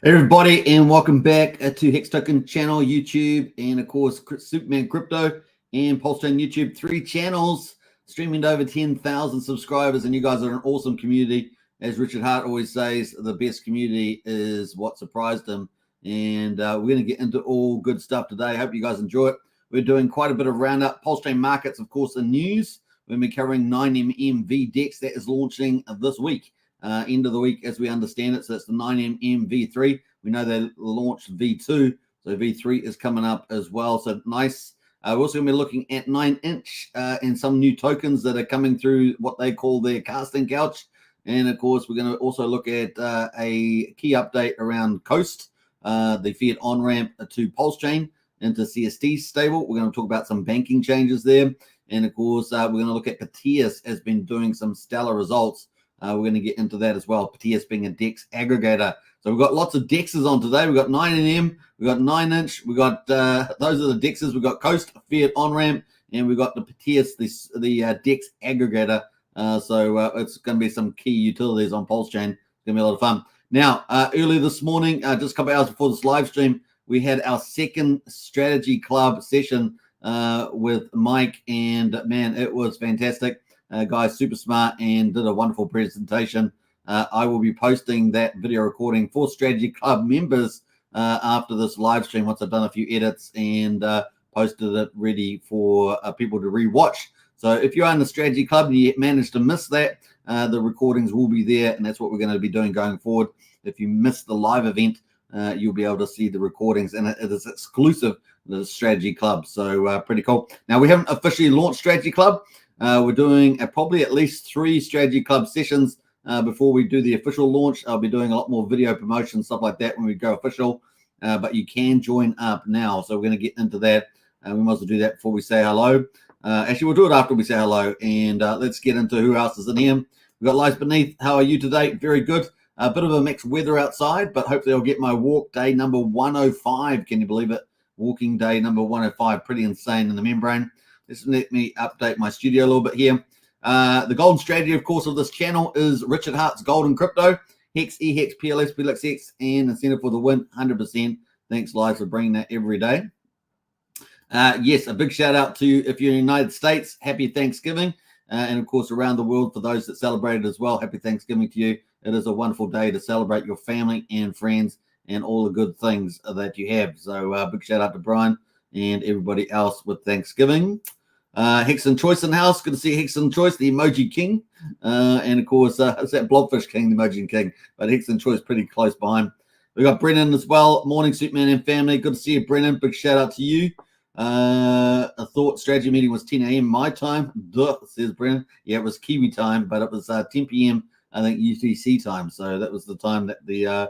Everybody, and welcome back to Hex Token channel, YouTube, and of course Superman Crypto and Pulsechain YouTube. 3 channels streaming to over 10,000 subscribers, and you guys are an awesome community. As Richard Hart always says, the best community is what surprised him. And we're going to get into all good stuff today. I hope you guys enjoy it. We're doing quite a bit of roundup. Pulsechain markets, of course, the news. We're going to be covering 9mm VDEX that is launching this week. End of the week as we understand it. So that's the 9mm V3. We know they launched V2, so V3 is coming up as well. So nice. We're also going to be looking at 9-inch and some new tokens that are coming through what they call their casting couch. And of course, we're going to also look at a key update around Coast, the fiat on-ramp to Pulsechain into CST stable. We're going to talk about some banking changes there. And of course, we're going to look at Piteas has been doing some stellar results. We're going to get into that as well. Piteas being a DEX aggregator. So we've got lots of DEXs on today. We've got 9mm, we've got 9-inch, we've got those are the DEXs. We've got Coast, Fiat on-ramp, and we've got the Piteas, the DEX aggregator. So it's going to be some key utilities on Pulsechain. It's going to be a lot of fun. Now, earlier this morning, just a couple hours before this live stream, we had our second strategy club session with Mike, and man, it was fantastic. Guy's super smart and did a wonderful presentation. I will be posting that video recording for Strategy Club members after this live stream once I've done a few edits and posted it ready for people to rewatch. So if you're in the Strategy Club and you managed to miss that, the recordings will be there, and that's what we're going to be doing going forward. If you missed the live event, you'll be able to see the recordings, and it is exclusive to the Strategy Club. So pretty cool. Now, we haven't officially launched Strategy Club. We're doing probably at least 3 Strategy Club sessions before we do the official launch. I'll be doing a lot more video promotion, stuff like that when we go official. But you can join up now. So we're going to get into that. We might as well do that before we say hello. Actually, we'll do it after we say hello. And let's get into who else is in here. We've got Lies Beneath. How are you today? Very good. A bit of a mixed weather outside, but hopefully I'll get my walk day number 105. Can you believe it? Walking day number 105. Pretty insane in the membrane. Let me update my studio a little bit here. The golden strategy, of course, of this channel is Richard Hart's Golden Crypto, Hex, EHEX, PLS, PLX, and Incentive for the Win, 100%. Thanks, Lies, for bringing that every day. Yes, a big shout out to, if you're in the United States, happy Thanksgiving. And, of course, around the world, for those that celebrated as well, happy Thanksgiving to you. It is a wonderful day to celebrate your family and friends and all the good things that you have. So big shout out to Brian and everybody else with Thanksgiving. Hex and Choice in the house. Good to see Hex and Choice, the Emoji King. And of course, it's that Blobfish King, the Emoji King. But Hex and Choice pretty close behind. We got Brennan as well. Morning, Superman and family. Good to see you, Brennan. Big shout out to you. A thought strategy meeting was 10 a.m. my time. Duh, says Brennan. Yeah, it was Kiwi time, but it was 10 p.m. I think UTC time. So that was the time that the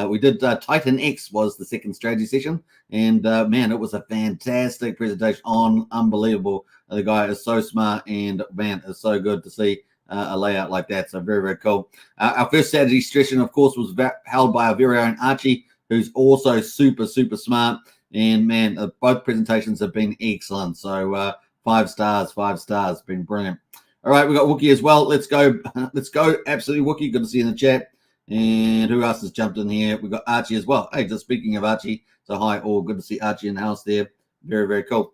we did Titan X was the second strategy session, and man, it was a fantastic presentation on unbelievable. The guy is so smart, and man, it's so good to see a layout like that. So very, very cool. Our first strategy session, of course, was held by our very own Archie, who's also super, super smart. And man, both presentations have been excellent. So 5 stars, 5 stars, been brilliant. All right, we got Wookie as well. Let's go. Let's go. Absolutely, Wookie. Good to see you in the chat. And who else has jumped in here? We've got Archie as well. Hey, just speaking of Archie, so hi, all. Good to see Archie in the house there. Very, very cool.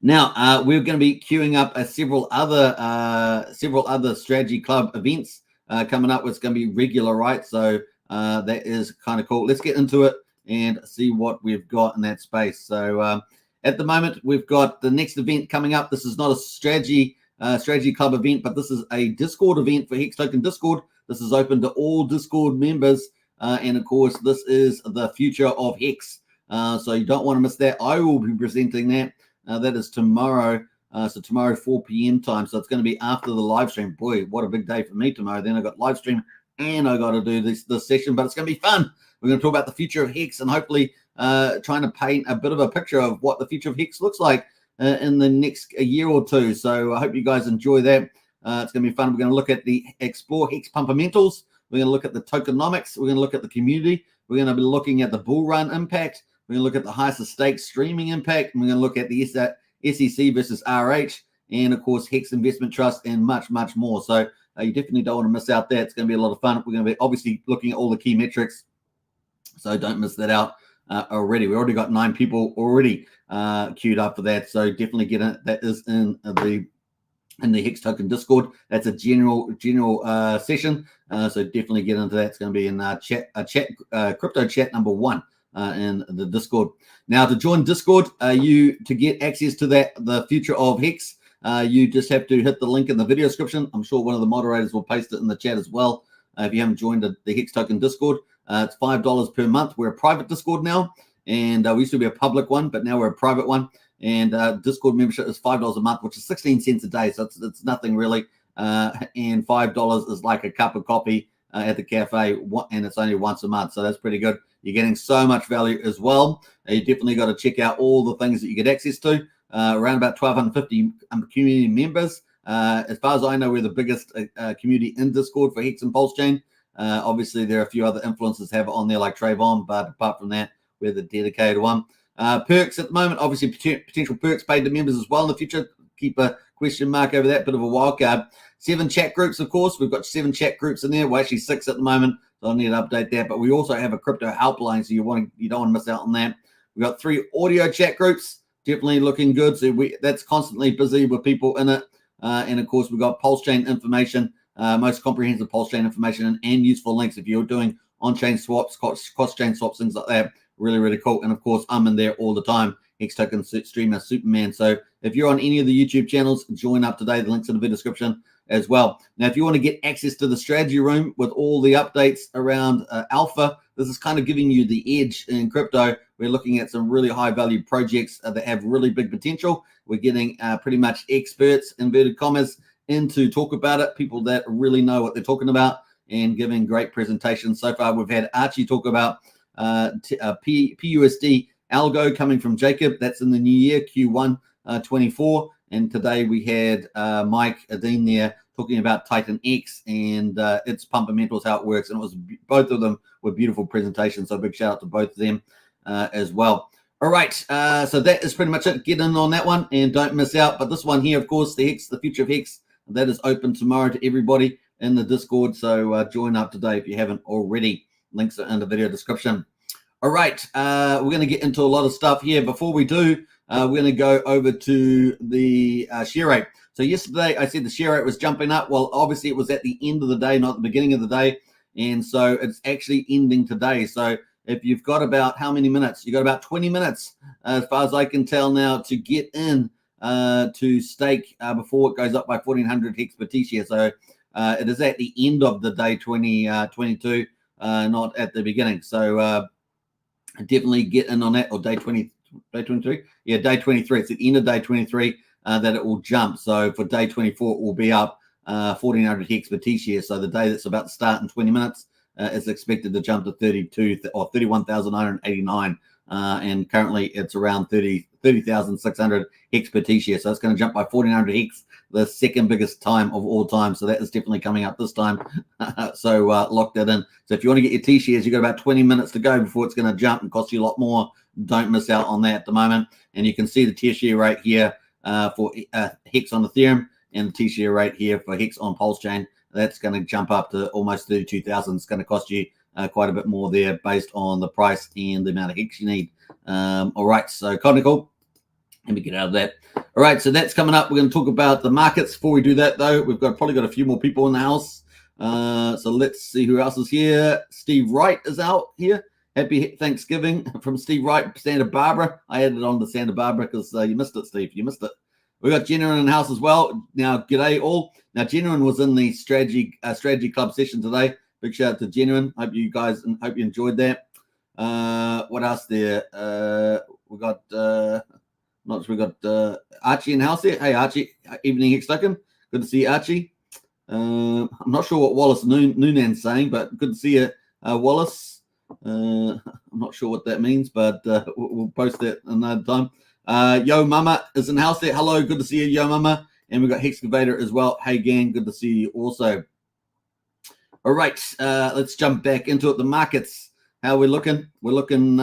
Now, we're going to be queuing up several other Strategy Club events coming up. It's going to be regular, right? So that is kind of cool. Let's get into it and see what we've got in that space. So at the moment, we've got the next event coming up. This is not a Strategy Club event, but this is a Discord event for Hex Token Discord. This is open to all Discord members. And, of course, this is the future of Hex. So you don't want to miss that. I will be presenting that. That is tomorrow. So tomorrow, 4 p.m. time. So it's going to be after the live stream. Boy, what a big day for me tomorrow. Then I got live stream and I got to do this session. But it's going to be fun. We're going to talk about the future of Hex and hopefully trying to paint a bit of a picture of what the future of Hex looks like in the next year or two. So I hope you guys enjoy that. It's going to be fun. We're going to look at the Explore Hex Pumpamentals. We're going to look at the tokenomics. We're going to look at the community. We're going to be looking at the bull run impact. We're going to look at the highest stake streaming impact. And we're going to look at the SEC versus RH. And, of course, Hex Investment Trust and much, much more. So you definitely don't want to miss out that. It's going to be a lot of fun. We're going to be obviously looking at all the key metrics So don't miss that out already. We already got 9 people already queued up for that. So definitely get it. That is in the Hex Token Discord. That's a general session. So definitely get into that. It's going to be in crypto chat number 1 in the Discord. Now to join Discord, to get access to the future of Hex, you just have to hit the link in the video description. I'm sure one of the moderators will paste it in the chat as well. If you haven't joined the Hex Token Discord, it's $5 per month. We're a private Discord now, and we used to be a public one, but now we're a private one. And Discord membership is $5 a month, which is 16 cents a day. So it's nothing really. And $5 is like a cup of coffee at the cafe, and it's only once a month. So that's pretty good. You're getting so much value as well. You definitely got to check out all the things that you get access to. Around about 1,250 community members. As far as I know, we're the biggest community in Discord for Hex and Pulsechain. Obviously, there are a few other influencers have it on there, like Trayvon, but apart from that, we're the dedicated one. Perks at the moment, obviously potential perks paid to members as well in the future. Keep a question mark over that, bit of a wild card. 7 chat groups, of course. We've got 7 chat groups in there. Well, actually 6 at the moment, so I need to update that. But we also have a crypto helpline, so you don't want to miss out on that. We've got 3 audio chat groups, definitely looking good. So that's constantly busy with people in it. And of course, we've got Pulsechain information, most comprehensive Pulsechain information and useful links if you're doing on-chain swaps, cross-chain swaps, things like that. Really, really cool. And of course, I'm in there all the time. Hex Token streamer Superman. So if you're on any of the YouTube channels, join up today. The link's in the video description as well. Now, if you want to get access to the strategy room with all the updates around alpha, this is kind of giving you the edge in crypto. We're looking at some really high value projects that have really big potential. We're getting pretty much experts, inverted commas, in to talk about it, people that really know what they're talking about and giving great presentations. So far, we've had Archie talk about PUSD Algo coming from Jacob. That's in the new year, Q1 24. And today we had Mike Adine there talking about Titan X and its fundamentals, how it works. And it was both of them were beautiful presentations. So a big shout out to both of them as well. All right. So that is pretty much it. Get in on that one and don't miss out. But this one here, of course, the Hex, the future of Hex, that is open tomorrow to everybody in the Discord. So join up today if you haven't already. Links are in the video description. All right, we're going to get into a lot of stuff here. Before we do, we're going to go over to the share rate. So yesterday I said the share rate was jumping up. Well, obviously it was at the end of the day, not the beginning of the day. And so it's actually ending today. So if you've got about how many minutes? You've got about 20 minutes, as far as I can tell now, to get in to stake before it goes up by 1,400 Hex per Piteas. So it is at the end of the day 2022, not at the beginning. So definitely get in on that, or day 23. Yeah, day 23. It's at the end of day 23 that it will jump. So for day 24, it will be up 1,400 Hex per Piteas. So the day that's about to start in 20 minutes is expected to jump to 31,989. And currently it's around 30,600 Hex per Piteas. So it's going to jump by 1,400 Hex, the second biggest time of all time. So that is definitely coming up this time. So lock that in. So if you want to get your Piteas, you've got about 20 minutes to go before it's going to jump and cost you a lot more. Don't miss out on that at the moment. And you can see the Piteas rate here for Hex on Ethereum and the Piteas rate here for Hex on Pulsechain. That's going to jump up to almost 32,000. It's going to cost you quite a bit more there based on the price and the amount of Hex you need. All right, so kind of cool. Let me get out of that. All right, so that's coming up. We're going to talk about the markets. Before we do that, though, we've probably got a few more people in the house. So let's see who else is here. Steve Wright is out here. Happy Thanksgiving from Steve Wright, Santa Barbara. I added on to Santa Barbara because you missed it, Steve. You missed it. We got Genuine in the house as well. Now, g'day all. Now, Genuine was in the strategy club session today. Big shout out to Genuine. Hope you enjoyed that. What else there? We got Archie in the house here. Hey, Archie. Evening, Hex Token. Good to see you, Archie. I'm not sure what Wallace Noonan's saying, but good to see you, Wallace. I'm not sure what that means, but we'll post that another time. Yo Mama is in the house there. Hello, good to see you, Yo Mama. And we've got Hexcavator as well. Hey, gang, good to see you also. All right, let's jump back into it. The markets, how we're looking. We're looking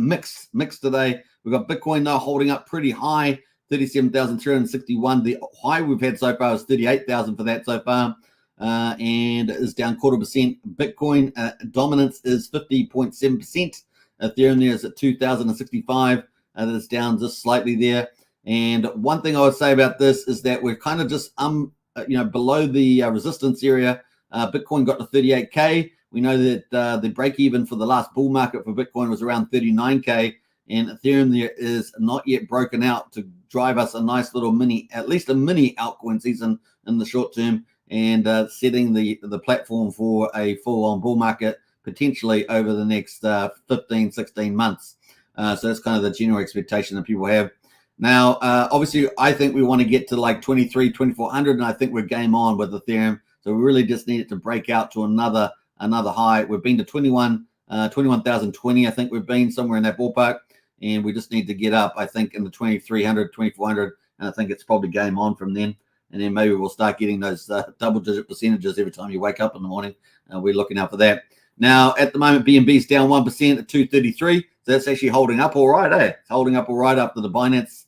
mixed today. We've got Bitcoin now holding up pretty high, 37,361. The high we've had so far is 38,000 for that so far. and is down 0.25%. Bitcoin dominance is 50.7%. Ethereum there is at 2,065. That is down just slightly there. And one thing I would say about this is that we're kind of just below the resistance area. Bitcoin got to 38K. We know that the break even for the last bull market for Bitcoin was around 39K, and Ethereum there is not yet broken out to drive us a nice little at least a mini altcoin season in the short term, and setting the platform for a full-on bull market potentially over the next 15, 16 months. So that's kind of the general expectation that people have. Now, obviously, I think we want to get to like 2,400, and I think we're game on with Ethereum. So we really just need it to break out to another high. We've been to 21,020. I think we've been somewhere in that ballpark, and we just need to get up, I think, in the 2,300, 2,400, and I think it's probably game on from then. And then maybe we'll start getting those double-digit percentages every time you wake up in the morning. We're looking out for that. Now, at the moment, BNB's down 1% at 233. So that's actually holding up all right, eh? It's holding up all right after the Binance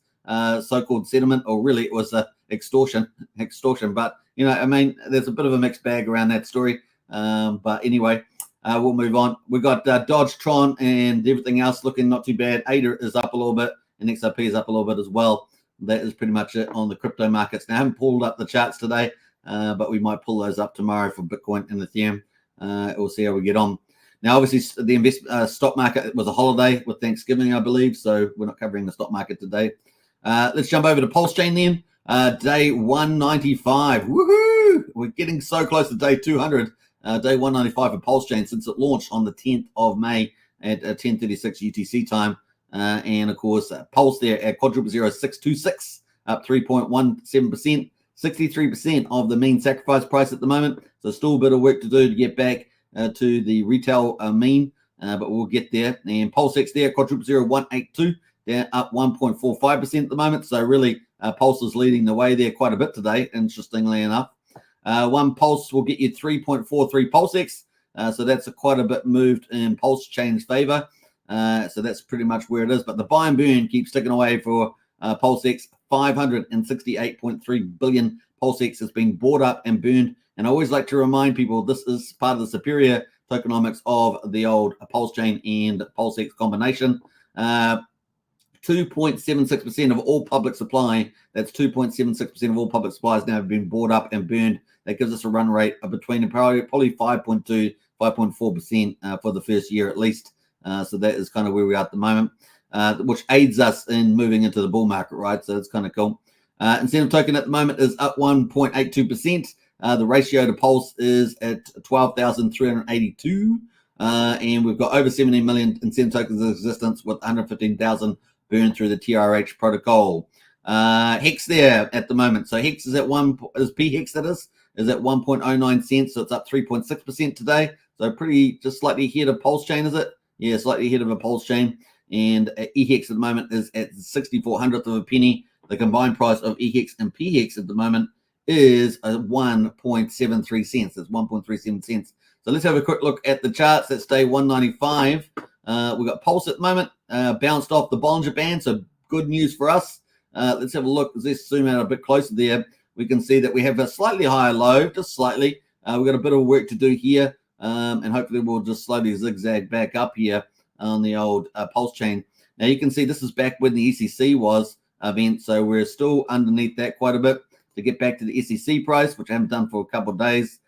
so-called settlement, or really it was a extortion. But, I mean, there's a bit of a mixed bag around that story. But anyway, we'll move on. We've got Dodge, Tron, and everything else looking not too bad. ADA is up a little bit, and XRP is up a little bit as well. That is pretty much it on the crypto markets. Now, I haven't pulled up the charts today, but we might pull those up tomorrow for Bitcoin and Ethereum. We'll see how we get on. Now, obviously, the stock market was a holiday with Thanksgiving, I believe, so we're not covering the stock market today. Let's jump over to Pulsechain then. Day 195. Woohoo! We're getting so close to day 200. Day 195 for Pulsechain since it launched on the 10th of May at 10:36 UTC time. And of course, Pulse there at quadruple 0626, up 3.17%, 63% of the mean sacrifice price at the moment. So still a bit of work to do to get back to the retail mean, but we'll get there. And PulseX there, quadruple 0182, they're up 1.45% at the moment. So really, Pulse is leading the way there quite a bit today, interestingly enough. One Pulse will get you 3.43 PulseX. So that's quite a bit moved in Pulsechain's favor. So that's pretty much where it is. But the buy and burn keeps ticking away for PulseX. 568.3 billion PulseX has been bought up and burned. And I always like to remind people this is part of the superior tokenomics of the old Pulsechain and PulseX combination. 2.76% of all public supply. That's 2.76% of all public supplies now have been bought up and burned. That gives us a run rate of between probably 5.2, 5.4% for the first year at least. So that is kind of where we are at the moment, which aids us in moving into the bull market, right? So it's kind of cool. Incentive token at the moment is up 1.82%. The ratio to Pulse is at 12,382. And we've got over 17 million incentive tokens in existence with 115,000 burned through the TRH protocol. Hex there at the moment. So Hex is at P-Hex that is at 1.09 cents. So it's up 3.6% today. So pretty just slightly ahead of Pulsechain, is it? Yeah, slightly ahead of a Pulsechain. And EHEX at the moment is at 6400th of a penny. The combined price of EHEX and PHEX at the moment is 1.73 cents. That's 1.37 cents. So let's have a quick look at the charts. That's day 195. We've got Pulse at the moment, bounced off the Bollinger Band. So good news for us. Let's have a look. Let's zoom out a bit closer there. We can see that we have a slightly higher low, just slightly. We've got a bit of work to do here. And hopefully we'll just slowly zigzag back up here on the old Pulsechain. Now you can see this is back when the ECC was event, so we're still underneath that quite a bit. To get back to the SEC price, which I haven't done for a couple of days,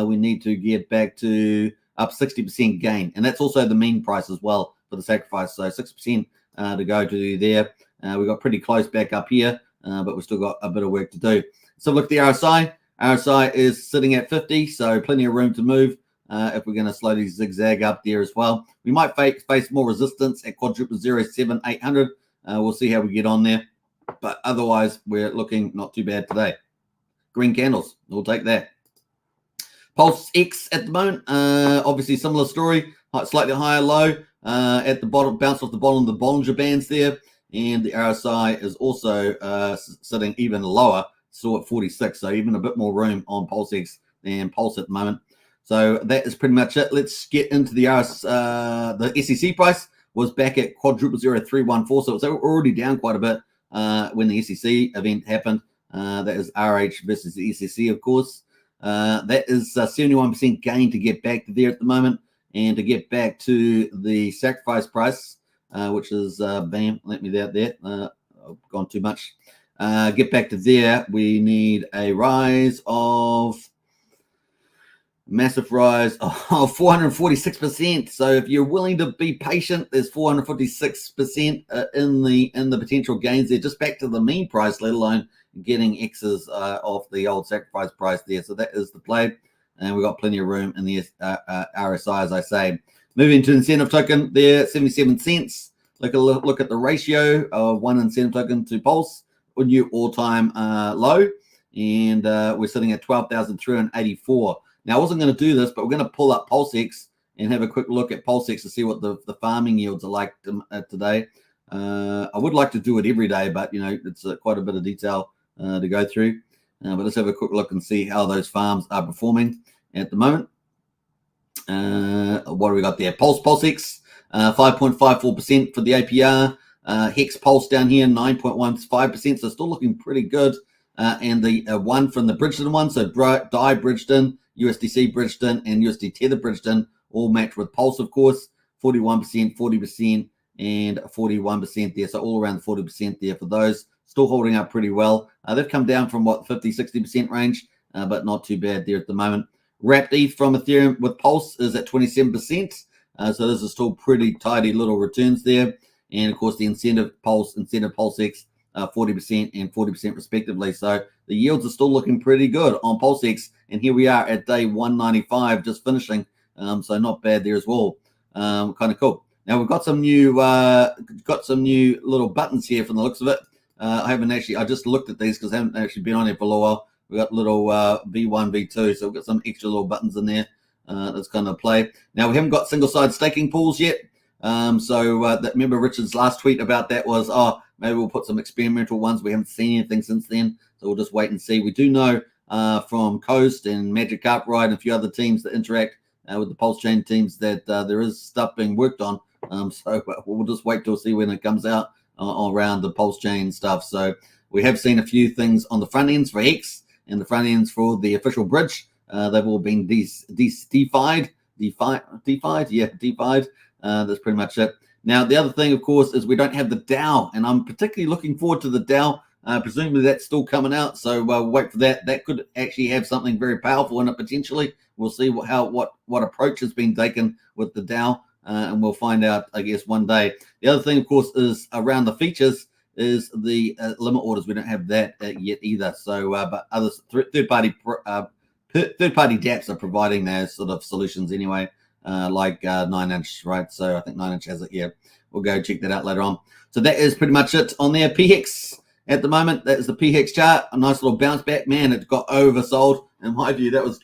we need to get back to up 60% gain, and that's also the mean price as well for the sacrifice. So 6% to go to there. We got pretty close back up here, but we've still got a bit of work to do. So look at the RSI. RSI is sitting at 50, so plenty of room to move. If we're going to slowly zigzag up there as well. We might face more resistance at quadruple 07800. We'll see how we get on there. But otherwise, we're looking not too bad today. Green candles. We'll take that. Pulse X at the moment. Obviously, similar story. Slightly higher low at the bottom. Bounced off the bottom of the Bollinger Bands there. And the RSI is also sitting even lower. Still at 46. So even a bit more room on Pulse X than Pulse at the moment. So that is pretty much it. Let's get into the SEC price was back at quadruple 0314. So it's already down quite a bit when the SEC event happened. That is RH versus the SEC, of course. That is 71% gain to get back to there at the moment, and to get back to the sacrifice price, which is bam. Let me out there. I've gone too much. Get back to there. We need a rise of massive rise of 446%. So if you're willing to be patient, there's 446% in the potential gains there, just back to the mean price, let alone getting X's off the old sacrifice price there. So that is the play, and we've got plenty of room in the RSI, as I say. Moving to incentive token there, 77 cents. Look at the ratio of one incentive token to Pulse, a new all-time low, and we're sitting at 12,384. Now, I wasn't going to do this, but we're going to pull up Pulsex and have a quick look at Pulsex to see what the farming yields are like today. I would like to do it every day, but, it's quite a bit of detail to go through. But let's have a quick look and see how those farms are performing at the moment. What do we got there? Pulsex, 5.54% for the APR. Hex Pulse down here, 9.15%, so still looking pretty good. And the one from the Bridgeton one, so DAI Bridgeton, USDC Bridgeton, and USD Tether Bridgeton all match with Pulse, of course, 41%, 40%, and 41% there. So all around the 40% there for those. Still holding up pretty well. They've come down from, 50, 60% range, but not too bad there at the moment. Wrapped ETH from Ethereum with Pulse is at 27%. So those are still pretty tidy little returns there. And, of course, the incentive Pulsex, 40% and 40% respectively. So the yields are still looking pretty good on Pulsex. And here we are at day 195, just finishing. So not bad there as well. Kind of cool. Now we've got some new little buttons here from the looks of it. I just looked at these because I haven't actually been on here for a little while. We've got little V1, V2, so we've got some extra little buttons in there. That's kind of play. Now we haven't got single-side staking pools yet. Remember Richard's last tweet about that was, maybe we'll put some experimental ones. We haven't seen anything since then, so we'll just wait and see. We do know from Coast and Magic Carp Ride and a few other teams that interact with the Pulsechain teams that there is stuff being worked on. So we'll just wait till see when it comes out around the Pulsechain stuff. So we have seen a few things on the front ends for Hex and the front ends for the official bridge. They've all been defied. That's pretty much it. Now, the other thing, of course, is we don't have the DAO, and I'm particularly looking forward to the DAO. Presumably that's still coming out, so we'll wait for that. That could actually have something very powerful in it potentially. We'll see what approach has been taken with the DAO, and we'll find out, I guess, one day. The other thing, of course, is around the features is the limit orders. We don't have that yet either. So, but other third-party dApps are providing those sort of solutions anyway. Like 9inch, right? So I think 9inch has it here. We'll go check that out later on. So that is pretty much it on there. PHEX at the moment. That is the PHEX chart. A nice little bounce back. Man, it got oversold. In my view, that was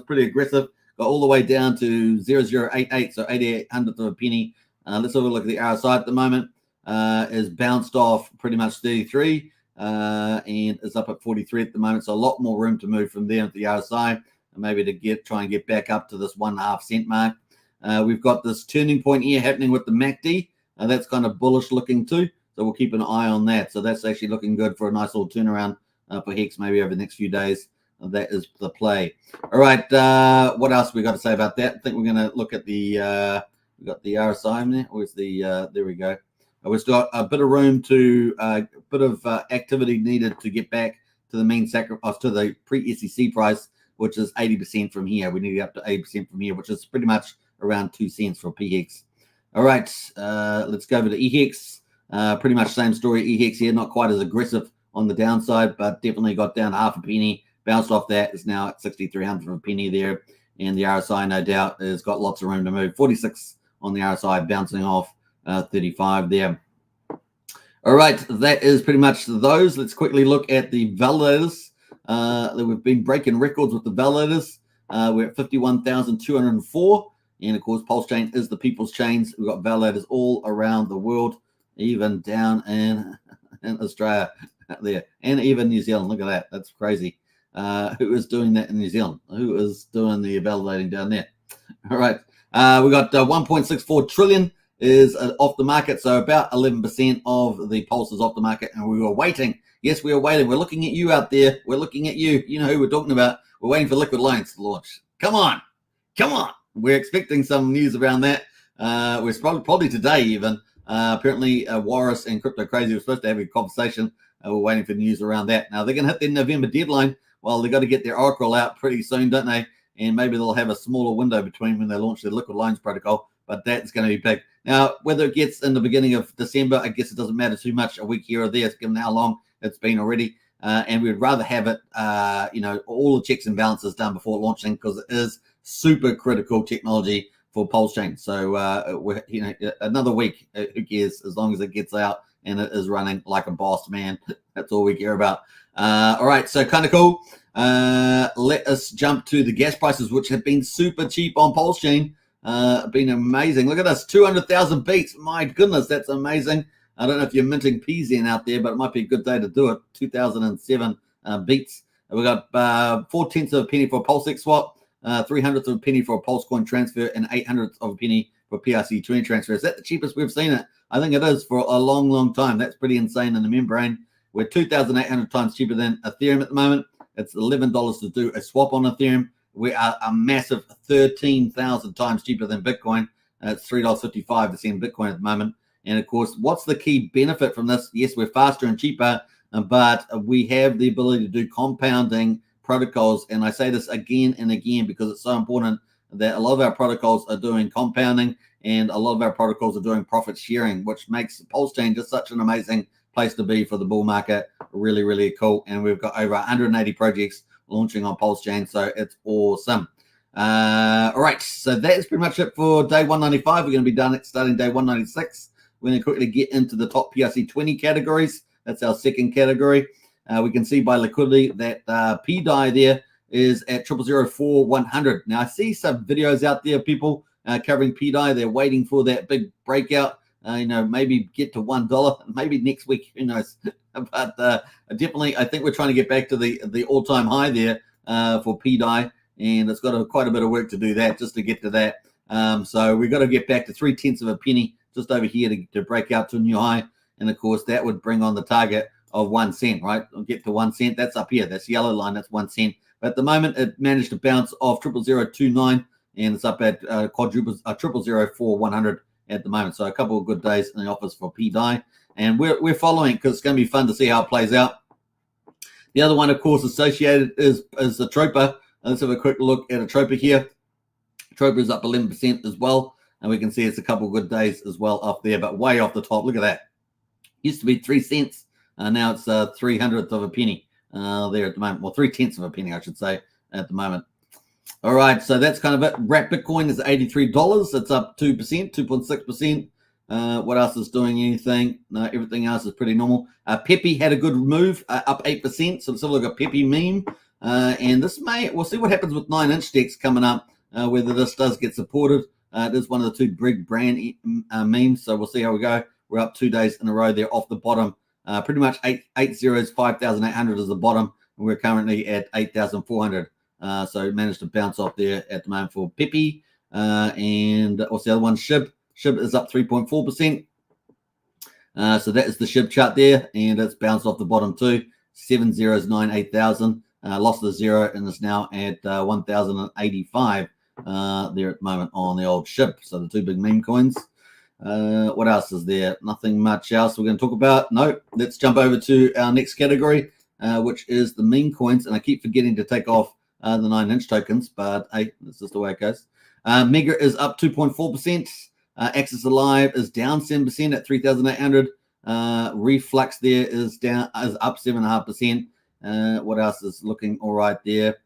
pretty aggressive. Got all the way down to 0088, so 8800th of a penny. Let's have a look at the RSI at the moment. Is bounced off pretty much 33 and is up at 43 at the moment. So a lot more room to move from there at the RSI. Maybe to try and get back up to this 1.5 cent mark. We've got this turning point here happening with the MACD. That's kind of bullish looking too. So we'll keep an eye on that. So that's actually looking good for a nice little turnaround for Hex maybe over the next few days. That is the play. All right. What else we got to say about that? I think we're going to look at the we got the RSI in there. Where's the there we go. We've got a bit of room to bit of activity needed to get back to the mean sacrifice to the pre-SEC price, which is 80% from here. We need to get up to 80% from here, which is pretty much around 2 cents for PHEX. All right, let's go over to EHEX. Pretty much same story. EHEX here, not quite as aggressive on the downside, but definitely got down half a penny. Bounced off that, is now at 6,300 of a penny there. And the RSI, no doubt, has got lots of room to move. 46 on the RSI, bouncing off 35 there. All right, that is pretty much those. Let's quickly look at the validators. We've been breaking records with the validators. We're at 51,204. And, of course, Pulsechain is the people's chains. We've got validators all around the world, even down in Australia there, and even New Zealand. Look at that. That's crazy. Who is doing that in New Zealand? Who is doing the validating down there? All right. We got 1.64 trillion is off the market. So about 11% of the Pulse is off the market. And we were waiting. Yes, we were waiting. We're looking at you out there. We're looking at you. You know who we're talking about. We're waiting for liquid loans to launch. Come on. We're expecting some news around that. We're probably today even. Apparently, Warris and Crypto Crazy were supposed to have a conversation. We're waiting for news around that. Now, they're going to hit their November deadline. Well, they've got to get their Oracle out pretty soon, don't they? And maybe they'll have a smaller window between when they launch their liquid loans protocol. But that's going to be big. Now, whether it gets in the beginning of December, I guess it doesn't matter too much, a week here or there, given how long it's been already. And we'd rather have it, all the checks and balances done before launching, because it is super critical technology for Pulsechain. So, we're, another week, who cares, as long as it gets out and it is running like a boss, man. That's all we care about. All right, so kind of cool. Let us jump to the gas prices, which have been super cheap on Pulsechain. Been amazing. Look at this, 200,000 beats. My goodness, that's amazing. I don't know if you're minting PZN out there, but it might be a good day to do it. 2007 beats. We got 0.4 of a penny for a Pulsex swap, 0.03 of a penny for a Pulsecoin transfer, and 0.08 of a penny for PRC20 transfer. Is that the cheapest we've seen it? I think it is for a long, long time. That's pretty insane in the membrane. We're 2,800 times cheaper than Ethereum at the moment. It's $11 to do a swap on Ethereum. We are a massive 13,000 times cheaper than Bitcoin. It's $3.55 to send Bitcoin at the moment. And of course, what's the key benefit from this? Yes, we're faster and cheaper, but we have the ability to do compounding protocols. And I say this again and again because it's so important that a lot of our protocols are doing compounding and a lot of our protocols are doing profit sharing, which makes Pulsechain just such an amazing place to be for the bull market. Really, really cool. And we've got over 180 projects launching on Pulsechain, so it's awesome. All right, so that's pretty much it for day 195. We're going to be done starting day 196. We're going to quickly get into the top PRC20 categories. That's our second category. We can see by liquidity that PDI there is at 0.004,100. Now, I see some videos out there of people covering PDI. They're waiting for that big breakout. Maybe get to $1, maybe next week, who knows. But definitely, I think we're trying to get back to the all-time high there for PDI, and it's got quite a bit of work to do that just to get to that. So we've got to get back to 0.3 of a penny just over here to break out to a new high, and of course that would bring on the target of 1 cent, right? We'll get to 1 cent. That's up here. That's the yellow line. That's 1 cent. But at the moment, it managed to bounce off 0.0029, and it's up at 0.004,100 at the moment. So a couple of good days in the office for PDI. And we're following because it's going to be fun to see how it plays out. The other one, of course, associated is the Tropa. Let's have a quick look at a Tropa here. Tropa is up 11% as well. And we can see it's a couple of good days as well up there, but way off the top. Look at that. Used to be 3 cents. Now it's 0.03 of a penny there at the moment. Well, 0.3 of a penny, I should say, at the moment. All right, so that's kind of it. Wrap Bitcoin is $83. It's up 2%, 2.6%. What else is doing anything? No, everything else is pretty normal. Pepe had a good move, up 8%. So let's have a look at Pepe meme. And we'll see what happens with 9-inch decks coming up, whether this does get supported. It is one of the two big brand memes, so we'll see how we go. We're up 2 days in a row there off the bottom. Pretty much 8.0 5,800 is the bottom. And we're currently at 8,400. So managed to bounce off there at the moment for Pepe. And what's the other one? SHIB. SHIB is up 3.4%. So that is the SHIB chart there, and it's bounced off the bottom too. 7098,000. Lost the 0 and is now at 1,085 there at the moment on the old SHIB. So the two big meme coins. What else is there? Nothing much else we're going to talk about. No, let's jump over to our next category, which is the meme coins. And I keep forgetting to take off the 9-inch tokens, but hey, that's just the way it goes. Mega is up 2.4%. Axis Alive is down 7% at 3,800. Reflux there is up 7.5%. What else is looking all right there?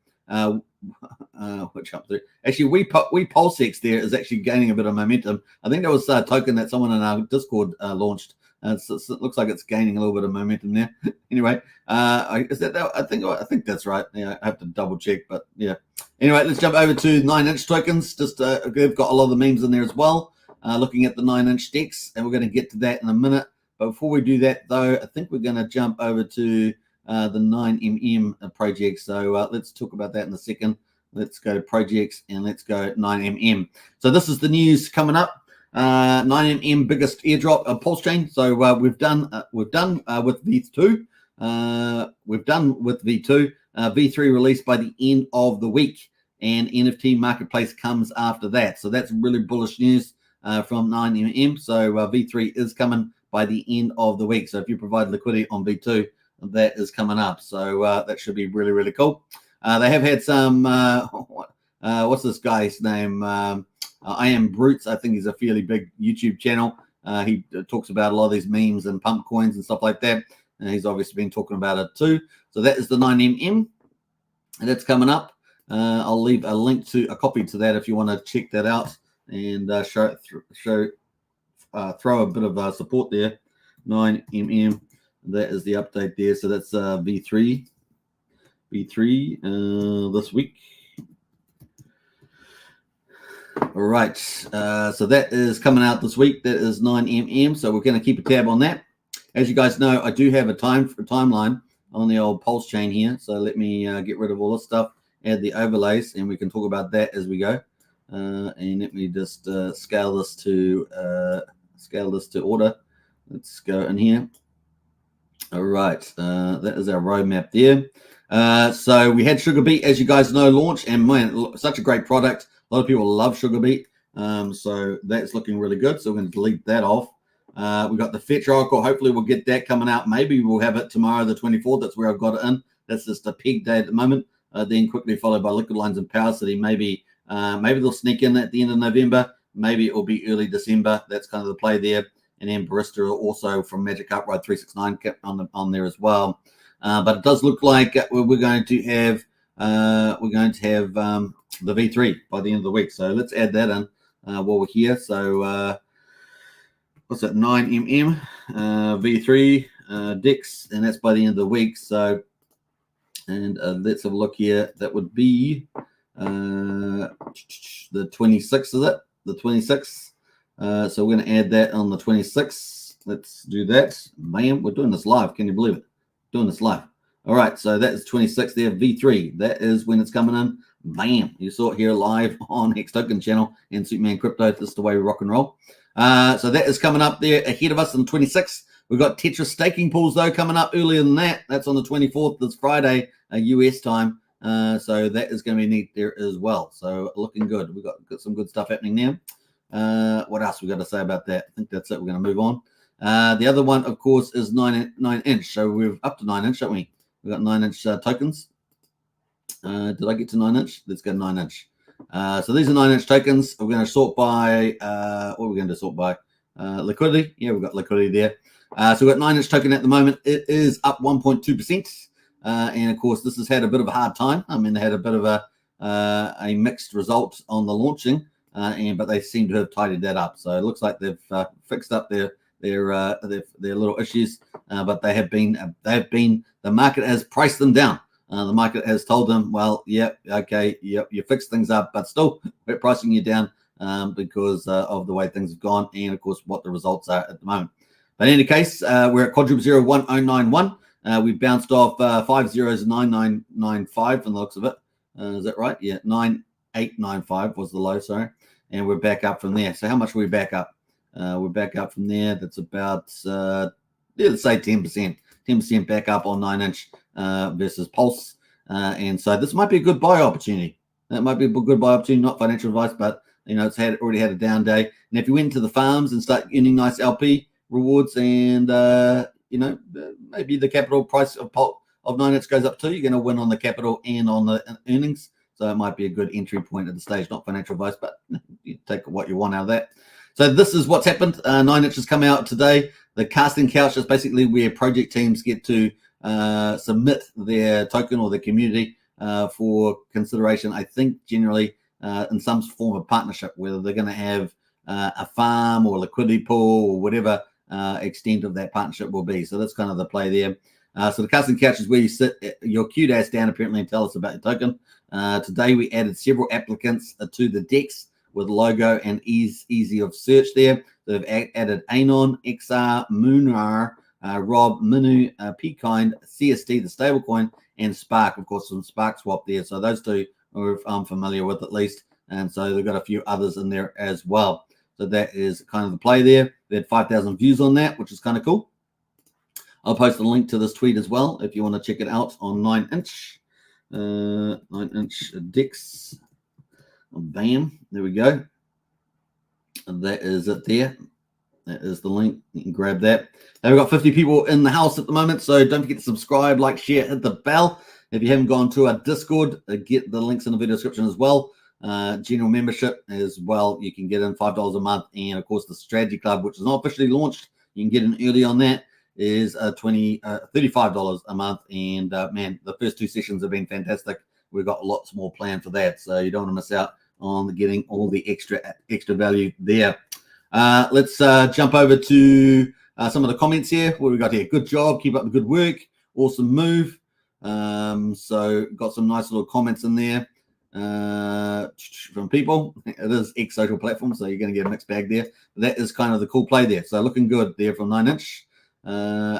Which up there? Actually, we Pulsex there is actually gaining a bit of momentum. I think that was a token that someone in our Discord launched. It looks like it's gaining a little bit of momentum there. Anyway, is that? I think that's right. Yeah, I have to double check, but yeah. Anyway, let's jump over to 9-inch tokens. Just we've got a lot of the memes in there as well. Looking at the 9-inch decks, and we're going to get to that in a minute. But before we do that, though, I think we're going to jump over to the 9mm project. So let's talk about that in a second. Let's go to projects and let's go 9mm. So this is the news coming up. 9mm biggest airdrop of Pulsechain. So we've done with V2. We've done with V2. V3 released by the end of the week, and NFT marketplace comes after that. So that's really bullish news from 9mm. So V3 is coming by the end of the week. So if you provide liquidity on V2, that is coming up. So that should be really, really cool. They have had some, what's this guy's name? I Am Brutes. I think he's a fairly big YouTube channel. He talks about a lot of these memes and pump coins and stuff like that. And he's obviously been talking about it too. So that is the 9mm. And that's coming up. I'll leave a link to a copy to that if you want to check that out and throw a bit of support there. 9mm. That is the update there. So that's V3 this week. All right. So that is coming out this week. That is 9mm. So we're going to keep a tab on that. As you guys know, I do have a timeline on the old Pulsechain here. So let me get rid of all this stuff, add the overlays, and we can talk about that as we go. And let me just scale this to order. Let's go in here. All right, that is our roadmap there. So we had Sugarbeet, as you guys know, launch, and man, such a great product. A lot of people love Sugarbeet, so that's looking really good. So we're going to delete that off. We got the Fetch Oracle. Hopefully we'll get that coming out. Maybe we'll have it tomorrow, the 24th. That's where I've got it in. That's just a peg day at the moment. Then quickly followed by Liquid Lines and Power City. Maybe they'll sneak in at the end of November. Maybe it will be early December. That's kind of the play there. And then Barista also from Magic Upright 369 kept on there as well. But it does look like we're going to have the V3 by the end of the week. So let's add that in while we're here. So what's that? 9mm V3 Dix, and that's by the end of the week. So and let's have a look here. That would be the 26th, is it? The 26th. So we're going to add that on the 26th. Let's do that. Bam, we're doing this live. Can you believe it? Doing this live. All right, so that is 26th there, V3. That is when it's coming in. Bam, you saw it here live on Hex Token channel and Superman Crypto. This is the way we rock and roll. So that is coming up there ahead of us on the 26th. We've got Tetris staking pools, though, coming up earlier than that. That's on the 24th, this Friday, US time. So that is going to be neat there as well. So looking good. We've got some good stuff happening there. What else we got to say about that? I think that's it. We're going to move on. The other one, of course, is 9-inch. So we're up to 9-inch, aren't we? We've got 9-inch tokens. Did I get to 9-inch? Let's go 9-inch. So these are 9-inch tokens. We're going to sort by, what are we going to sort by? Liquidity. Yeah, we've got liquidity there. So we've got 9-inch token at the moment. It is up 1.2%. And of course, this has had a bit of a hard time. I mean, they had a bit of a mixed result on the launching, but they seem to have tidied that up. So it looks like they've fixed up their little issues, but they have been the market has priced them down. The market has told them, well, yeah, okay, yep, you fixed things up, but still we're pricing you down because of the way things have gone, and of course what the results are at the moment. But in any case, we're at quadruple 01091. We bounced off 5 zeros 9995 from the looks of it. Is that right? Yeah, 9895 was the low, sorry, and we're back up from there. So how much are we back up? We're back up from there. That's about let's say 10% back up on 9-inch versus Pulse, and so this might be a good buy opportunity. That might be a good buy opportunity, not financial advice, but you know, it's already had a down day. And if you went into the farms and start earning nice LP rewards, and you know, maybe the capital price of 9-inch goes up too, you're going to win on the capital and on the earnings. So it might be a good entry point at the stage. Not financial advice, but you take what you want out of that. So this is what's happened. 9-inch has come out today. The casting couch is basically where project teams get to submit their token or their community for consideration. I think generally in some form of partnership, whether they're going to have a farm or liquidity pool or whatever extent of that partnership will be. So that's kind of the play there. So the casting couch is where you sit your cute ass down apparently and tell us about your token. Today we added several applicants to the DEX with logo and easy of search there. They've added Anon, XR, Moonar, Rob, Minu, Pkind, CST, the stablecoin, and Spark, of course, some Spark swap there. So those two I'm familiar with at least. And so they've got a few others in there as well. So that is kind of the play there. They had 5,000 views on that, which is kind of cool. I'll post a link to this tweet as well if you want to check it out on 9-inch. 9-inch DEX. Bam, there we go. And that is it there. That is the link. You can grab that. Now we've got 50 people in the house at the moment, so don't forget to subscribe, like, share, hit the bell. If you haven't gone to our Discord, get the links in the video description as well. General membership as well. You can get in $5 a month, and of course the Strategy Club, which is not officially launched, you can get in early on that, is $35 a month. And man, the first 2 sessions have been fantastic. We've got lots more planned for that, so you don't want to miss out on getting all the extra value there. Let's jump over to some of the comments here. What we got here? Good job, keep up the good work, awesome move. So got some nice little comments in there from people. It is X social platform, so you're going to get a mixed bag there. But that is kind of the cool play there. So looking good there from 9-inch.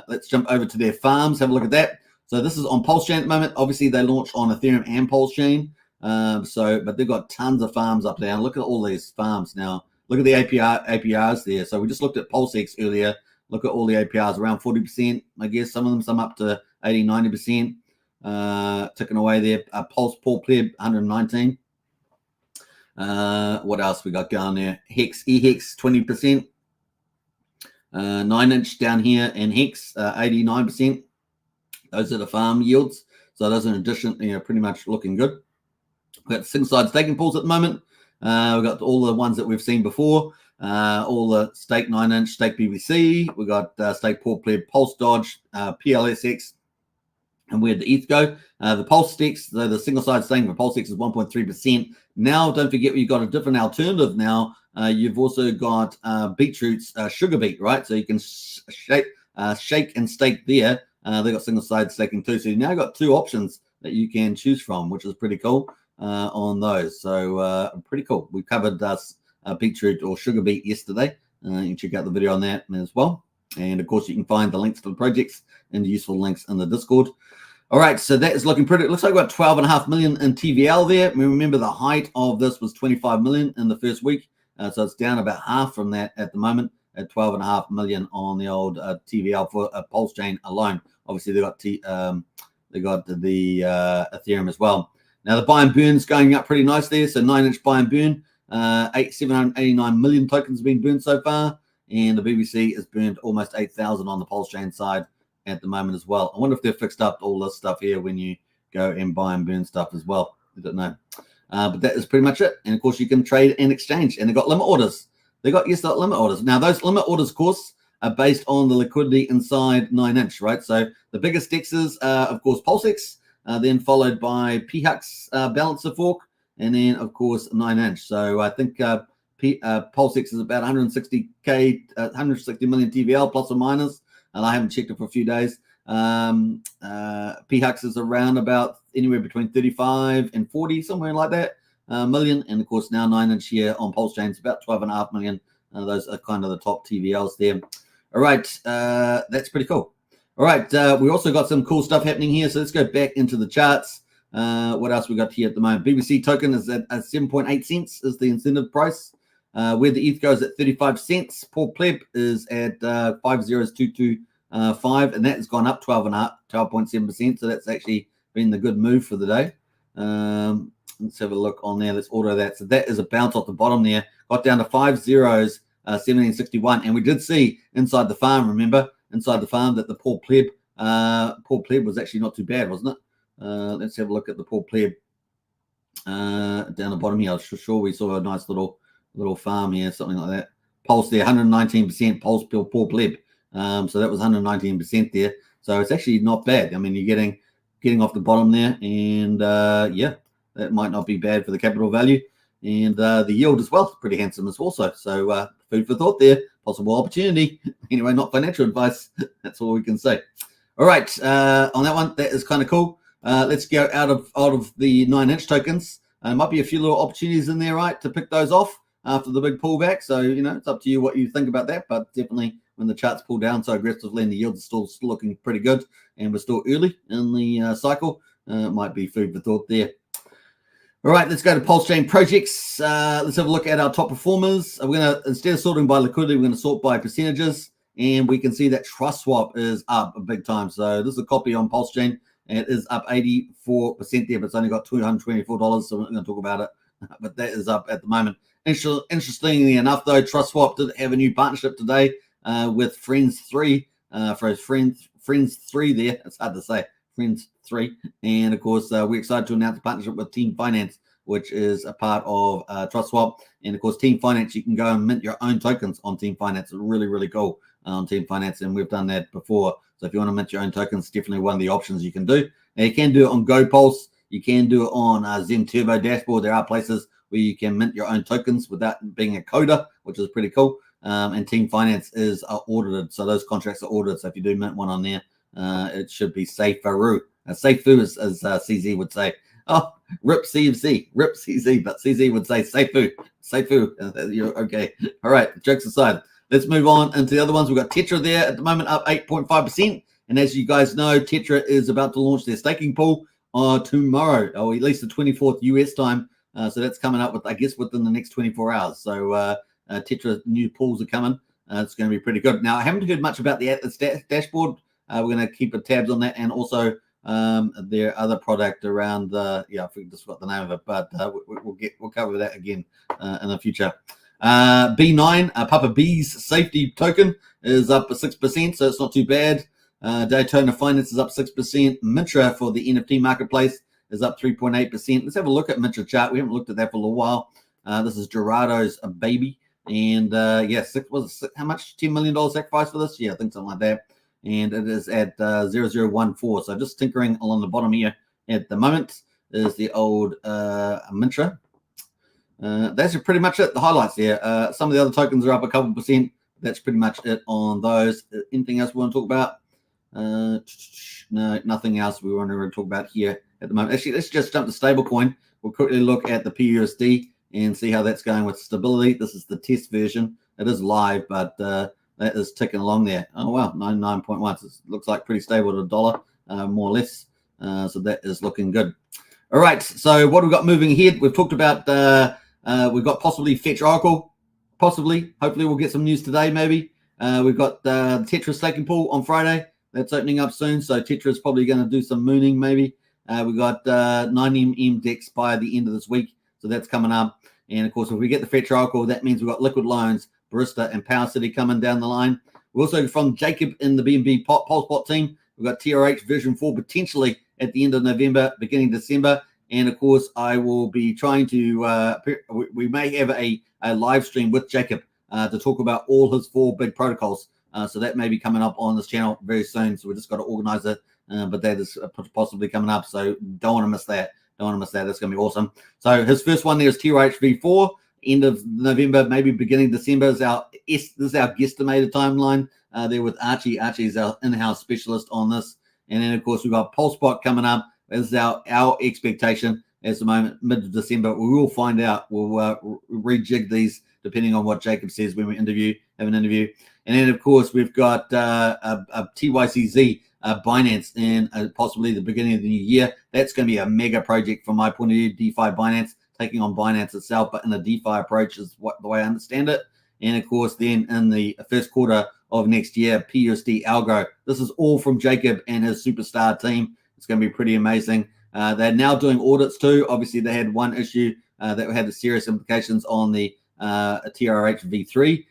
Let's jump over to their farms, have a look at that. So this is on Pulsechain at the moment. Obviously, they launched on Ethereum and Pulsechain. But they've got tons of farms up there. Look at all these farms now. Look at the APRs there. So we just looked at Pulsex earlier. Look at all the APRs, around 40%, I guess. Some of them, some up to 80, 90%. Ticking away there. Pulse Paul Pleb, 119. What else we got going there? Hex, EHEX, 20%. 9-inch down here, and Hex, 89%. Those are the farm yields. So those are in addition, pretty much looking good. We've got single-side staking pools at the moment. We've got all the ones that we've seen before. All the stake 9-inch, stake BBC. We've got stake Paul Pleb, Pulse Dodge, PLSX, and where'd the ETH go? The Pulse stakes, the single-side staking for Pulse 6 is 1.3%. Now, don't forget, you've got a different alternative now. You've also got Beetroot's Sugar Beet, right? So you can shake and stake there. They've got single-side staking too. So you've now got 2 options that you can choose from, which is pretty cool on those. So pretty cool. We covered Beetroot or Sugar Beet yesterday. You can check out the video on that as well. And of course, you can find the links to the projects and useful links in the Discord. All right, so that is looking pretty. It looks like we've got 12.5 million in TVL there. Remember, the height of this was 25 million in the first week. So it's down about half from that at the moment, at 12.5 million on the old TVL for Pulsechain alone. Obviously, they got the Ethereum as well. Now the buy and burn's going up pretty nice there. So 9-inch buy and burn, 789 million tokens have been burned so far, and the BBC has burned almost 8,000 on the Pulsechain side at the moment as well. I wonder if they've fixed up all this stuff here when you go and buy and burn stuff as well. I don't know. But that is pretty much it. And of course, you can trade and exchange. And they've got limit orders. They've got limit orders. Now, those limit orders, of course, are based on the liquidity inside 9-inch, right? So the biggest dexes are, of course, Pulsex, then followed by Piteas balancer fork, and then, of course, 9-inch. So I think Pulsex is about 160 million TVL plus or minus. And I haven't checked it for a few days. PHUX is around about anywhere between 35 and 40, somewhere like that, million. And of course, now 9-inch here on Pulsechain is about 12.5 million. Those are kind of the top TVLs there. All right, that's pretty cool. All right, we also got some cool stuff happening here. So let's go back into the charts. What else we got here at the moment? BBC token is at 7.8 cents is the incentive price. Where the ETH goes at 35 cents. Paul Pleb is at 50225, and that has gone up 12.7%. So that's actually been the good move for the day. Let's have a look on there. Let's order that. So that is a bounce off the bottom there. Got down to 5 zeros, 1761, and we did see inside the farm. Remember inside the farm that the Paul Pleb was actually not too bad, wasn't it? Let's have a look at the Paul Pleb down the bottom here. I'm sure we saw a nice little farm here, something like that. Pulse there, 119%. Pulse Paul Pleb. So that was 119% there. So it's actually not bad. I mean, you're getting off the bottom there, and yeah, that might not be bad for the capital value, and the yield as well, pretty handsome as also. So food for thought there, possible opportunity. Anyway, not financial advice. That's all we can say. All right, on that one, that is kind of cool. Let's go out of the 9-inch tokens. There might be a few little opportunities in there, right, to pick those off after the big pullback. So, it's up to you what you think about that. But definitely when the charts pull down so aggressively and the yields are still looking pretty good and we're still early in the cycle, it might be food for thought there. All right, let's go to Pulsechain projects. Let's have a look at our top performers. We're going to, instead of sorting by liquidity, we're going to sort by percentages. And we can see that Trust Swap is up a big time. So this is a copy on Pulsechain. It is up 84% there, but it's only got $224, so we're not going to talk about it. But that is up at the moment. Interestingly enough, though, TrustSwap did have a new partnership today with Friends3 for his Friends3 there. It's hard to say, Friends3. And, of course, we're excited to announce a partnership with Team Finance, which is a part of TrustSwap. And, of course, Team Finance, you can go and mint your own tokens on Team Finance. It's really, really cool on Team Finance, and we've done that before. So if you want to mint your own tokens, definitely one of the options you can do. Now, you can do it on GoPulse. You can do it on Zen Turbo dashboard. There are places where you can mint your own tokens without being a coder, which is pretty cool. And Team Finance is audited, so those contracts are audited. So if you do mint one on there, it should be safe-fu. Safe-fu, as CZ would say. Oh, rip CZ, but CZ would say safe-fu. You're okay. All right, jokes aside. Let's move on into the other ones. We've got Tetra there at the moment, up 8.5%. And as you guys know, Tetra is about to launch their staking pool tomorrow, or at least the 24th US time. So that's coming up with, I guess, within the next 24 hours. So Tetra new pools are coming. It's going to be pretty good. Now, I haven't heard much about the Atlas dashboard. We're going to keep tabs on that, and also their other product around the, I forgot the name of it, but we'll cover that again in the future. B9, Papa B's safety token is up 6%, so it's not too bad. Daytona Finance is up 6%. Mitra for the NFT marketplace is up 3.8%. Let's have a look at Mitra chart. We haven't looked at that for a little while. This is Gerardo's baby. And how much? $10 million sacrifice for this? Yeah, I think something like that. And it is at 0014. So just tinkering along the bottom here at the moment is the old Mitra. That's pretty much it. The highlights there. Some of the other tokens are up a couple percent. That's pretty much it on those. Anything else we want to talk about? No, nothing else we want to talk about here at the moment. Actually, let's just jump to stablecoin. We'll quickly look at the PUSD and see how that's going with stability. This is the test version. It is live, but that is ticking along there. Oh, wow, 99.1. So it looks like pretty stable at $1, more or less. So that is looking good. All right, so what we've got moving ahead, we've talked about, we've got possibly Fetch Oracle, possibly. Hopefully we'll get some news today, maybe. We've got the Tetra staking pool on Friday. That's opening up soon, so Tetra is probably going to do some mooning, maybe. We've got 9mm DEX by the end of this week, so that's coming up. And, of course, if we get the Fetch Oracle, that means we've got Liquid Loans, Barista, and Power City coming down the line. We're also from Jacob in the BNB Pulsebot team. We've got TRH version 4 potentially at the end of November, beginning December. And, of course, I will be trying to we may have a live stream with Jacob to talk about all his 4 big protocols. So that may be coming up on this channel very soon. So we just got to organize it. But that is possibly coming up. So don't want to miss that. That's going to be awesome. So his first one there is TRH V4. End of November, maybe beginning December is this is our guesstimated timeline there with Archie. Archie is our in-house specialist on this. And then, of course, we've got Pulsebot coming up. This is our expectation at the moment, mid of December. We will find out. We'll rejig these depending on what Jacob says when we have an interview. And then, of course, we've got a TYCZ, Binance, in possibly the beginning of the new year. That's going to be a mega project from my point of view, DeFi Binance, taking on Binance itself, but in a DeFi approach is the way I understand it. And, of course, then in the first quarter of next year, PUSD Algo. This is all from Jacob and his superstar team. It's going to be pretty amazing. They're now doing audits too. Obviously, they had one issue that had serious implications on the TRH V3,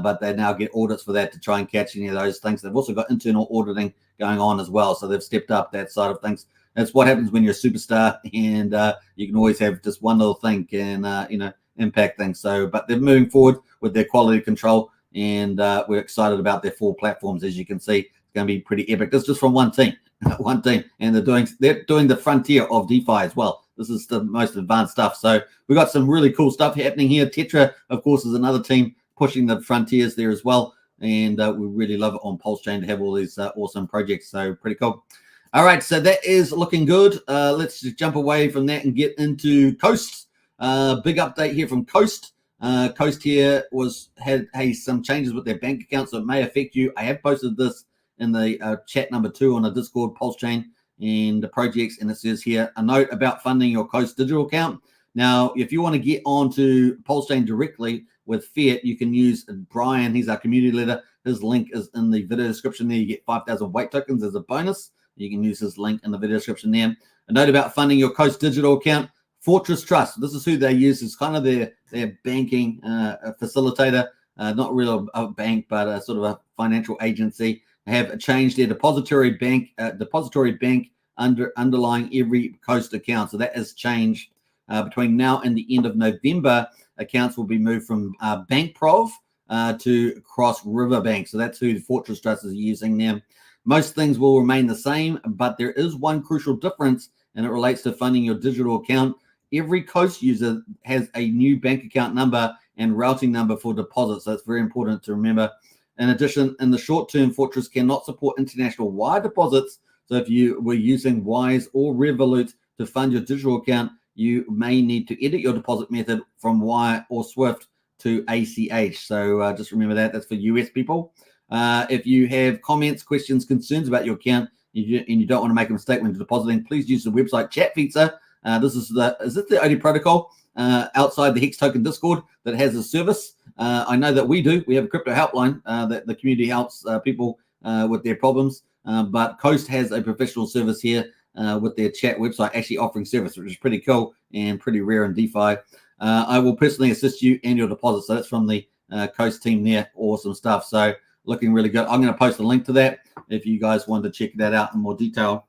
but they now get audits for that to try and catch any of those things. They've also got internal auditing going on as well, so they've stepped up that side of things. That's what happens when you're a superstar, and you can always have just one little thing can impact things. So, but they're moving forward with their quality control, and we're excited about their 4 platforms. As you can see, it's going to be pretty epic. This is just from one team, and they're doing the frontier of DeFi as well. This is the most advanced stuff. So we've got some really cool stuff happening here. Tetra, of course, is another team pushing the frontiers there as well. And we really love it on Pulsechain to have all these awesome projects. So pretty cool. All right, so that is looking good. Let's just jump away from that and get into Coast. Big update here from Coast. Coast here had some changes with their bank account, so it may affect you. I have posted this in the chat number 2 on the Discord, Pulsechain and the projects, and it says here, a note about funding your Coast digital account. Now, if you want to get onto Pulsechain directly with Fiat, you can use Brian. He's our community leader. His link is in the video description there. You get 5,000 weight tokens as a bonus. You can use this link in the video description there. A note about funding your Coast digital account. Fortress Trust, this is who they use as kind of their banking facilitator, not really a bank, but a sort of a financial agency. They have changed their depository bank underlying every Coast account. So that has changed between now and the end of November. Accounts will be moved from BankProv to Cross River Bank. So that's who the Fortress Trust is using now. Most things will remain the same, but there is one crucial difference, and it relates to funding your digital account. Every Coast user has a new bank account number and routing number for deposits. So that's very important to remember. In addition, in the short term, Fortress cannot support international wire deposits. So if you were using Wise or Revolut to fund your digital account, you may need to edit your deposit method from Wire or Swift to ACH. So just remember that. That's for US people. If you have comments, questions, concerns about your account, and you don't want to make a mistake when depositing, please use the website chat feature. Is it the only protocol outside the Hex Token Discord that has a service? I know that we do. We have a crypto helpline that the community helps people with their problems. But Coast has a professional service here with their chat website actually offering service, which is pretty cool and pretty rare in DeFi. I will personally assist you and your deposit. So that's from the Coast team there. Awesome stuff. So looking really good. I'm going to post a link to that if you guys want to check that out in more detail.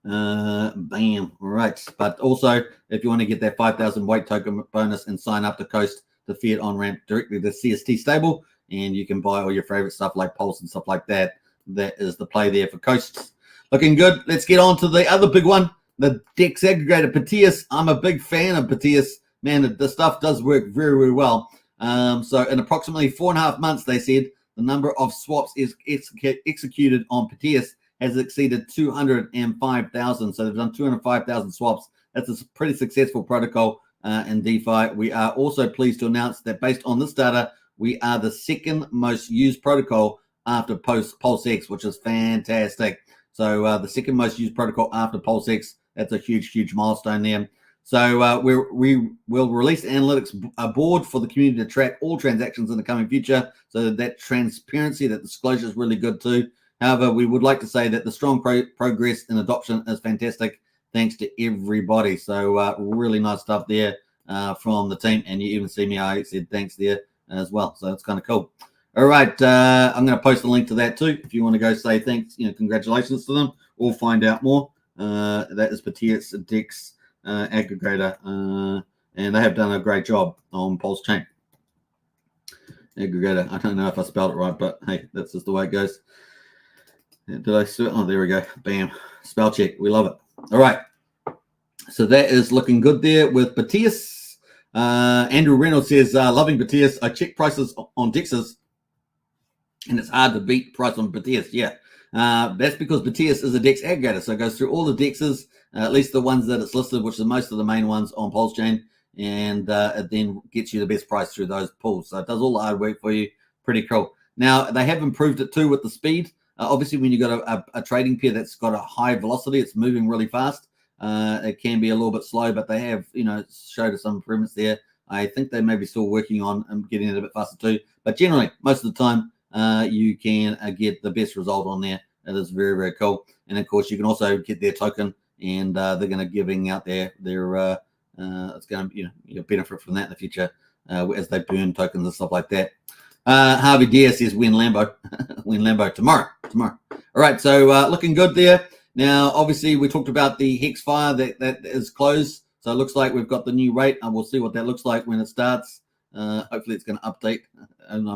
Bam. All right. But also, if you want to get that 5,000 weight token bonus and sign up to Coast, the fiat on-ramp directly to CST stable, and you can buy all your favorite stuff like Pulse and stuff like that. That is the play there for Coast. Looking good. Let's get on to the other big one, the DEX aggregator, Piteas. I'm a big fan of Piteas. Man, the stuff does work very, very well. So in approximately 4.5 months, they said, the number of swaps is executed on Piteas has exceeded 205,000. So they've done 205,000 swaps. That's a pretty successful protocol in DeFi. We are also pleased to announce that based on this data, we are the second most used protocol after Pulsechain, which is fantastic. So the second most used protocol after Pulsechain. That's a huge, huge milestone there. So we will release analytics board for the community to track all transactions in the coming future. So that transparency, that disclosure is really good too. However, we would like to say that the strong progress in adoption is fantastic. Thanks to everybody. So really nice stuff there from the team. And you even see me, I said thanks there as well. So that's kind of cool. All right. I'm going to post a link to that too. If you want to go say thanks, congratulations to them or find out more. That is Piteas DEX aggregator. And they have done a great job on Pulsechain. Aggregator. I don't know if I spelled it right, but hey, that's just the way it goes. Did I? Oh, there we go. Bam. Spell check. We love it. All right. So that is looking good there with Piteas. Andrew Reynolds says, loving Piteas. I check prices on DEXs, and it's hard to beat price on Piteas. Yeah. That's because Piteas is a DEX aggregator. So it goes through all the DEXs, at least the ones that it's listed, which are most of the main ones on Pulsechain, and it then gets you the best price through those pools. So it does all the hard work for you. Pretty cool. Now, they have improved it too with the speed. Obviously, when you've got a trading pair that's got a high velocity, it's moving really fast. It can be a little bit slow, but they have, showed us some improvements there. I think they may be still working on getting it a bit faster too. But generally, most of the time, you can get the best result on there. It is very, very cool. And of course, you can also get their token, and they're going to giving out their it's going to you'll benefit from that in the future as they burn tokens and stuff like that. Harvey Deer says win Lambo. Win Lambo tomorrow. All right, so looking good there. Now, obviously, we talked about the Hex fire that is closed. So it looks like we've got the new rate, and we'll see what that looks like when it starts. Hopefully, it's going to update. And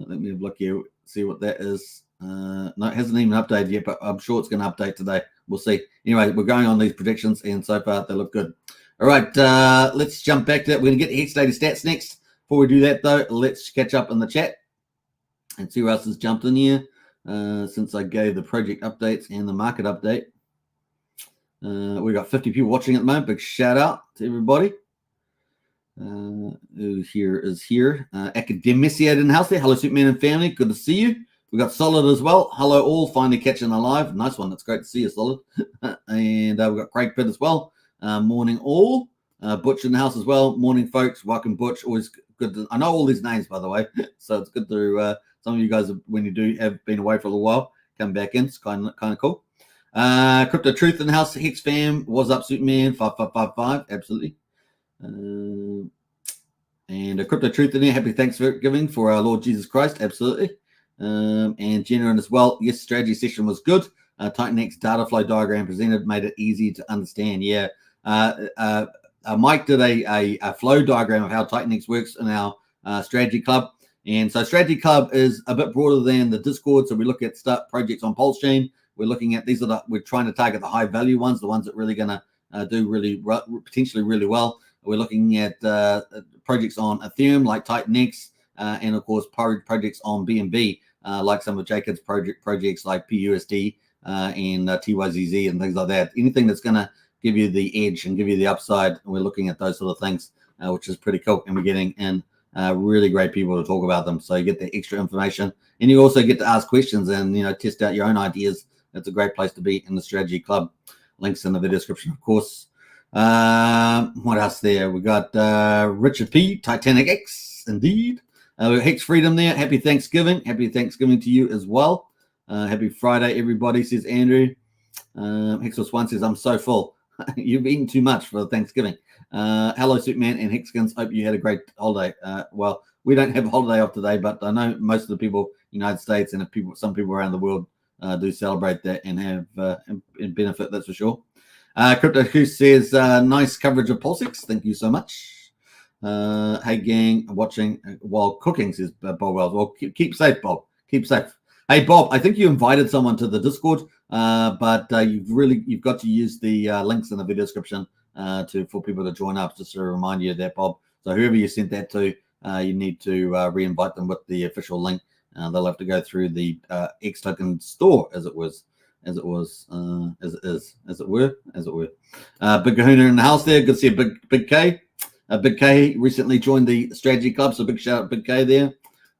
let me look here, see what that is. No, it hasn't even updated yet, but I'm sure it's going to update today. We'll see. Anyway, we're going on these predictions, and so far they look good. All right, let's jump back to that. We're going to get the Hex daily stats next. Before we do that, though, let's catch up in the chat and see who else has jumped in here since I gave the project updates and the market update. We got 50 people watching at the moment. Big shout out to everybody. Who here is here? Academiciate in the house there. Hello, Superman and family. Good to see you. We got Solid as well. Hello, all. Finally catching alive. Nice one. That's great to see you, Solid. And we've got Craig Pitt as well. Morning, all. Butch in the house as well. Morning, folks. Welcome, Butch. Always good to, I know all these names, by the way. So it's good to, some of you guys, when you do have been away for a little while, come back in. It's kind of cool. Crypto Truth in the house. Hex fam, was up, Superman 5555. Absolutely. And a Crypto Truth in there. Happy Thanksgiving for our Lord Jesus Christ. Absolutely. And Jenna as well. Yes, strategy session was good. Titanx data flow diagram presented made it easy to understand. Yeah. Mike did a flow diagram of how Titanx works in our strategy club. And so strategy club is a bit broader than the Discord. So we look at projects on Pulsechain. We're looking at we're trying to target the high value ones, the ones that really going to do potentially really well. We're looking at projects on Ethereum like Titanx, and of course projects on BNB, like some of Jacob's projects like PUSD and TYZZ and things like that. Anything that's going to give you the edge and give you the upside. And we're looking at those sort of things, which is pretty cool. And we're getting in really great people to talk about them. So you get the extra information, and you also get to ask questions and test out your own ideas. It's a great place to be in the strategy club. Links in the video description, of course. What else there? We got Richard P, Titanic X, indeed. Hex Freedom there. Happy Thanksgiving. Happy Thanksgiving to you as well. Happy Friday, everybody, says Andrew. Hexos1 says, I'm so full. You've eaten too much for Thanksgiving. Hello, Superman and Hexkins. Hope you had a great holiday. Well, we don't have a holiday off today, but I know most of the people in the United States and some people around the world do celebrate that and have and benefit, that's for sure. Crypto Goose says, nice coverage of Pulsex. Thank you so much. Hey, gang, watching while cooking, says Bob Wells. Well, keep safe, Bob. Keep safe. Hey, Bob, I think you invited someone to the Discord, but you've got to use the links in the video description for people to join up, just to remind you of that, Bob. So whoever you sent that to, you need to re-invite them with the official link. They'll have to go through the Hex Token store, as it were. Big Kahuna in the house there. Good to see a Big K. Big K recently joined the strategy club, so big shout out Big K there.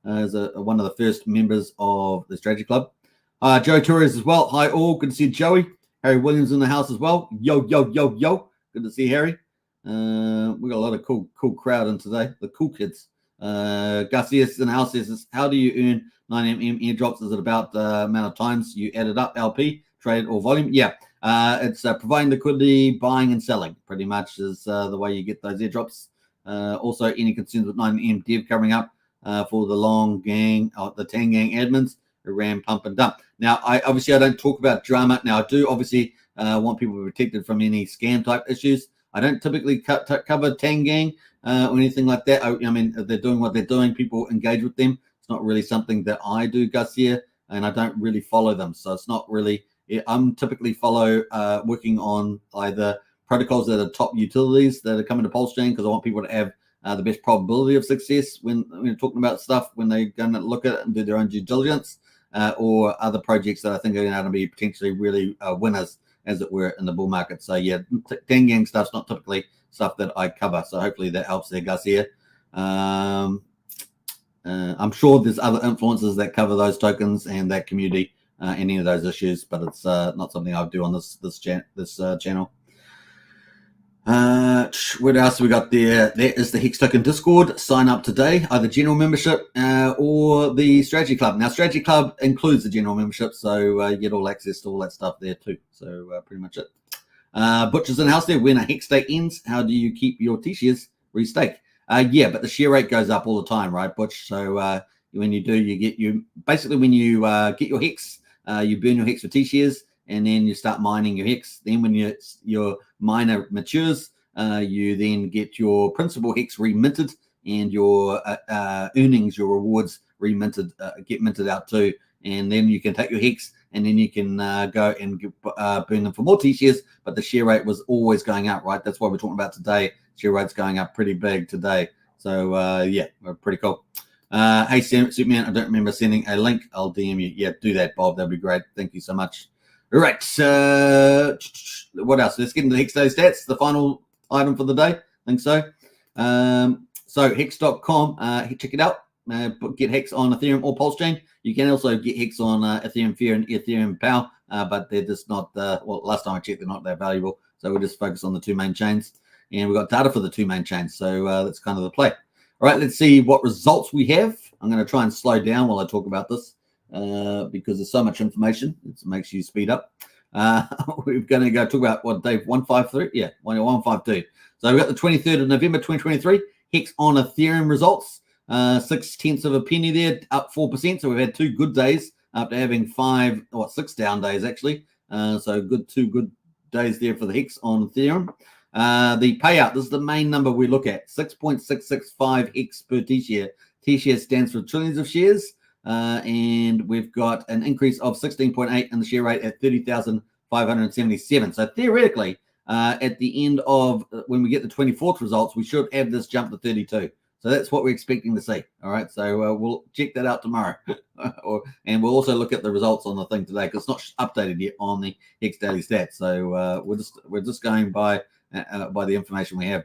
As one of the first members of the strategy club. Joe Torres as well. Hi all. Good to see Joey. Harry Williams in the house as well. Yo, yo, yo, yo. Good to see Harry. We got a lot of cool crowd in today. The cool kids. Garcias in the house says, how do you earn 9mm airdrops? Is it about the amount of times you added up LP, trade, or volume? Yeah. It's providing liquidity, buying and selling pretty much is the way you get those airdrops. Also, any concerns with 9M dev covering up for the long gang, the Tang gang admins who ran pump and dump. Now, I don't talk about drama. Now, I do obviously want people protected from any scam type issues. I don't typically cover Tang gang or anything like that. I mean, if they're doing what they're doing, people engage with them. It's not really something that I do, Garcia, and I don't really follow them. So it's not really. I'm typically working on either protocols that are top utilities that are coming to Pulsechain because I want people to have the best probability of success when we're talking about stuff when they're going to look at it and do their own due diligence, or other projects that I think are going to be potentially really winners, as it were, in the bull market. So yeah, Tang gang stuff's not typically stuff that I cover. So hopefully that helps there, Garcia. I'm sure there's other influencers that cover those tokens and that community, any of those issues, but it's not something I do on this channel. What else we got there? There is the Hex Token Discord. Sign up today, either general membership or the strategy club. Now, strategy club includes the general membership, so you get all access to all that stuff there too. So pretty much it. Butcher's in the house there. When a Hex stake ends, how do you keep your T-shares restake? Yeah, but the share rate goes up all the time, right, Butch? So when you do, basically when you get your Hex, you burn your Hex for T-shares, and then you start mining your Hex. Then when your miner matures, you then get your principal Hex reminted, and your earnings, your rewards reminted, get minted out too. And then you can take your Hex, and then you can go and burn them for more T-shares. But the share rate was always going up, right? That's what we're talking about today. Share rate's going up pretty big today. So yeah, pretty cool. Hey, Superman, I don't remember sending a link. I'll DM you. Yeah, do that, Bob. That'd be great. Thank you so much. All right. What else? Let's get into the Hex Day stats. The final item for the day. I think so. So hex.com, check it out. Get Hex on Ethereum or Pulsechain. You can also get Hex on Ethereum Fair and Ethereum Power, but they're just not, well, last time I checked, they're not that valuable. So we'll just focus on the two main chains. And we've got data for the two main chains. So that's kind of the play. All right, let's see what results we have. I'm going to try and slow down while I talk about this. because there's so much information. It makes you speed up. We're going to go talk about what, Dave, 153? Yeah, 152. So we've got the 23rd of November 2023, Hex on Ethereum results. 0.6 of a penny there, up 4%. So we've had 2 good days after having 6 down days, actually. So 2 good days there for the Hex on Ethereum. The payout, this is the main number we look at, 6.665 Hex per T-share. T-share stands for trillions of shares. And we've got an increase of 16.8 in the share rate at 30,577. So theoretically, at the end of when we get the 24th results, we should have this jump to 32. So that's what we're expecting to see. All right. So we'll check that out tomorrow. And we'll also look at the results on the thing today because it's not updated yet on the Hex Daily Stats. So we're just going by the information we have.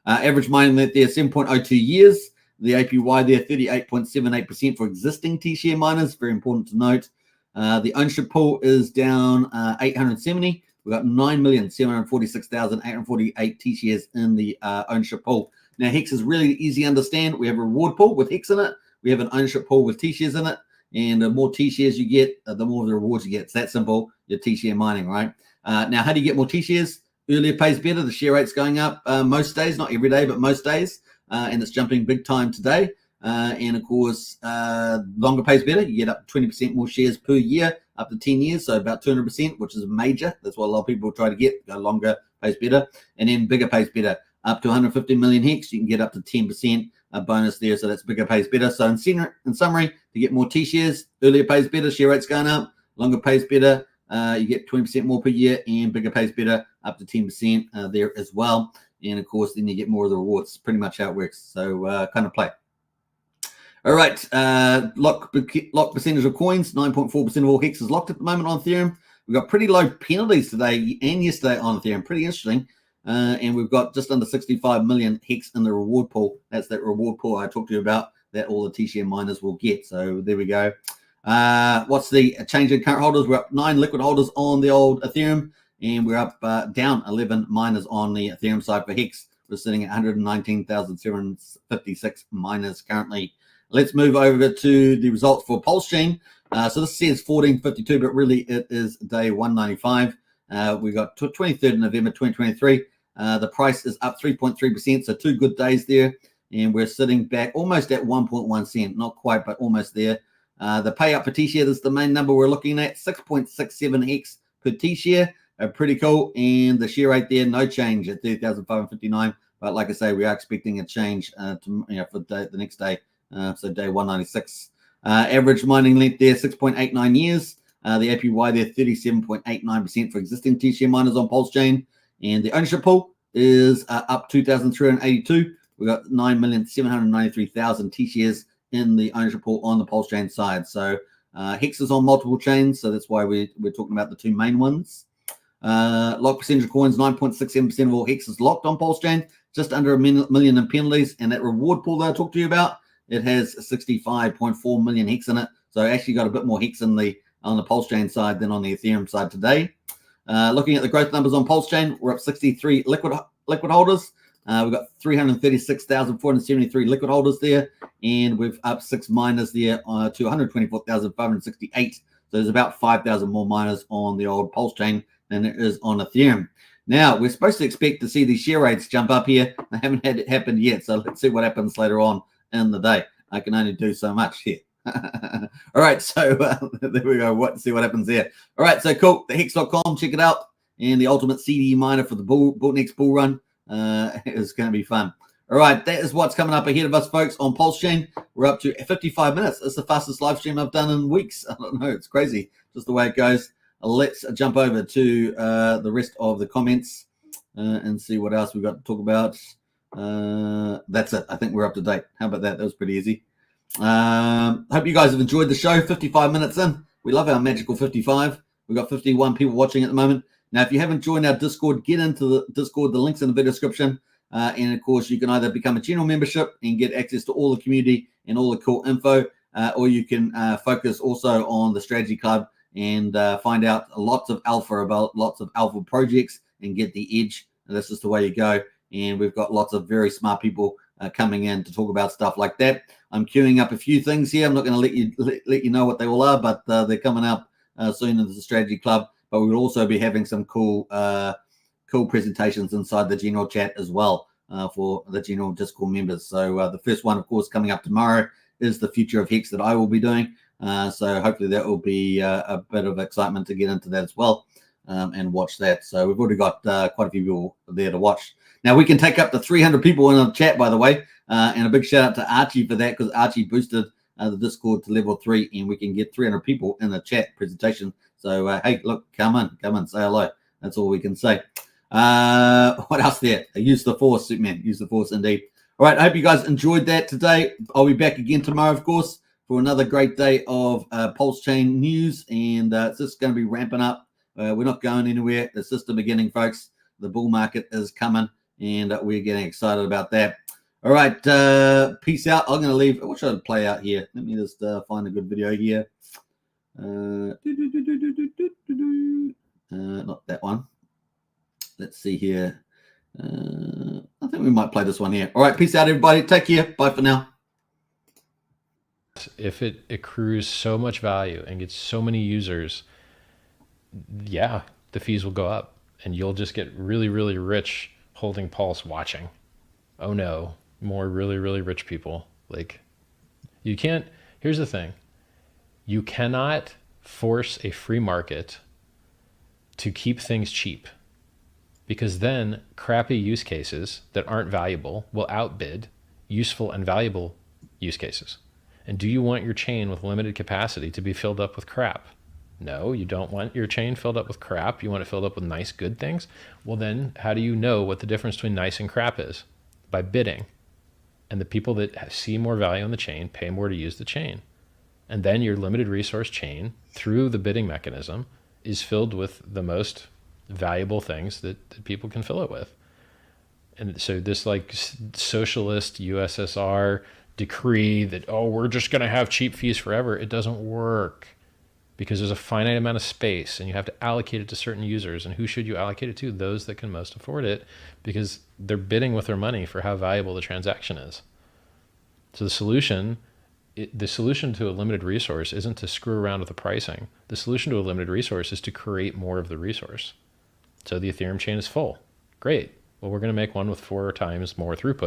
Average mining length there, 7.02 years. The APY there, 38.78% for existing T-share miners. Very important to note. The ownership pool is down 870. We've got 9,746,848 T-shares in the ownership pool. Now, Hex is really easy to understand. We have a reward pool with Hex in it. We have an ownership pool with T-shares in it. And the more T-shares you get, the more of the rewards you get. It's that simple, your T-share mining, right? Now, how do you get more T-shares? Earlier pays better. The share rate's going up most days, not every day, but most days. And it's jumping big time today. And of course, longer pays better. You get up to 20% more shares per year, up to 10 years. So about 200%, which is major. That's what a lot of people try to get. Go longer pays better. And then bigger pays better. Up to 150 million Hex, you can get up to 10% bonus there. So that's bigger pays better. So in summary, to get more T-shares, earlier pays better, share rate's going up, longer pays better. You get 20% more per year, and bigger pays better, up to 10% there as well. And of course, then you get more of the rewards. Pretty much how it works. So kind of play. All right. Lock percentage of coins, 9.4% of all Hex is locked at the moment on Ethereum. We've got pretty low penalties today and yesterday on Ethereum. Pretty interesting. And we've got just under 65 million Hex in the reward pool. That's that reward pool I talked to you about that all the T-share miners will get. So there we go. What's the change in current holders? We're up 9 liquid holders on the old Ethereum. And we're up down 11 miners on the Ethereum side for Hex. We're sitting at 119,756 miners currently. Let's move over to the results for Pulsechain. So this says 1452, but really it is day 195. We got 23rd of November 2023. The price is up 3.3%, so 2 good days there. And we're sitting back almost at 1.1 cent. Not quite, but almost there. The payout per T-share, this is the main number we're looking at, 6.67 Hex per T-share. Pretty cool. And the share rate there, no change at 30,559. But like I say, we are expecting a change for the next day. So day 196. Average mining length there, 6.89 years. The APY there, 37.89% for existing T-share miners on Pulsechain. And the ownership pool is up 2,382. We've got 9,793,000 T-shares in the ownership pool on the Pulsechain side. So Hex is on multiple chains, so that's why we're talking about the 2 main ones. Lock percentage of coins, 9.67% of all Hex is locked on Pulsechain, just under a million in penalties. And that reward pool that I talked to you about, it has 65.4 million Hex in it. So actually got a bit more Hex on the Pulsechain side than on the Ethereum side today. Looking at the growth numbers on Pulsechain, we're up 63 liquid holders. We've got 336,473 liquid holders there, and we've up 6 miners there to 124,568. So there's about 5,000 more miners on the old Pulsechain than there is on Ethereum. Now, we're supposed to expect to see these share rates jump up here. They haven't had it happen yet, so let's see what happens later on in the day. I can only do so much here. All right, so there we go. See what happens there. All right, so cool. The Hex.com, check it out. And the ultimate CD miner for the next bull run is going to be fun. All right, that is what's coming up ahead of us, folks, on Pulsechain. We're up to 55 minutes. It's the fastest live stream I've done in weeks. I don't know. It's crazy, just the way it goes. Let's jump over to the rest of the comments and see what else we've got to talk about. That's it. I think we're up to date. How about that? That was pretty easy. Hope you guys have enjoyed the show. 55 minutes in. We love our magical 55. We've got 51 people watching at the moment. Now, if you haven't joined our Discord, get into the Discord. The link's in the video description. And, of course, you can either become a general membership and get access to all the community and all the cool info, or you can focus also on the strategy club and find out lots of alpha about lots of alpha projects and get the edge. And that's just the way you go. And we've got lots of very smart people coming in to talk about stuff like that. I'm queuing up a few things here. I'm not going to let you know what they all are, but they're coming up soon into the Strategy Club. But we'll also be having some cool presentations inside the general chat as well for the general Discord members. So the first one, of course, coming up tomorrow is the future of Hex that I will be doing. So hopefully that will be a bit of excitement to get into that as well and watch that. So we've already got quite a few people there to watch. Now we can take up to 300 people in the chat, by the way, and a big shout out to Archie for that, because Archie boosted the Discord to level 3, and we can get 300 people in the chat presentation. So hey, look, come in, say hello. That's all we can say. What else there? Use the force, Superman. Use the force indeed. All right, I hope you guys enjoyed that today. I'll be back again tomorrow, of course, for another great day of Pulsechain news, and it's just going to be ramping up. We're not going anywhere. It's just the beginning, folks. The bull market is coming, and we're getting excited about that. All right, peace out. I'm going to leave. What should I play out here? Let me just find a good video here. Not that one. Let's see here. I think we might play this one here. All right, peace out, everybody. Take care. Bye for now. If it accrues so much value and gets so many users, yeah, the fees will go up, and you'll just get really, really rich holding Pulse watching. Oh no, more really, really rich people. Like, you can't, here's the thing. You cannot force a free market to keep things cheap, because then crappy use cases that aren't valuable will outbid useful and valuable use cases. And do you want your chain with limited capacity to be filled up with crap? No, you don't want your chain filled up with crap. You want it filled up with nice, good things. Well, then how do you know what the difference between nice and crap is? By bidding. And the people that see more value in the chain pay more to use the chain. And then your limited resource chain, through the bidding mechanism, is filled with the most valuable things that people can fill it with. And so this like socialist USSR decree that, oh, we're just going to have cheap fees forever, it doesn't work, because there's a finite amount of space and you have to allocate it to certain users. And who should you allocate it to? Those that can most afford it, because they're bidding with their money for how valuable the transaction is. So the solution to a limited resource isn't to screw around with the pricing. The solution to a limited resource is to create more of the resource. So the Ethereum chain is full. Great. Well, we're going to make one with 4 times more throughput.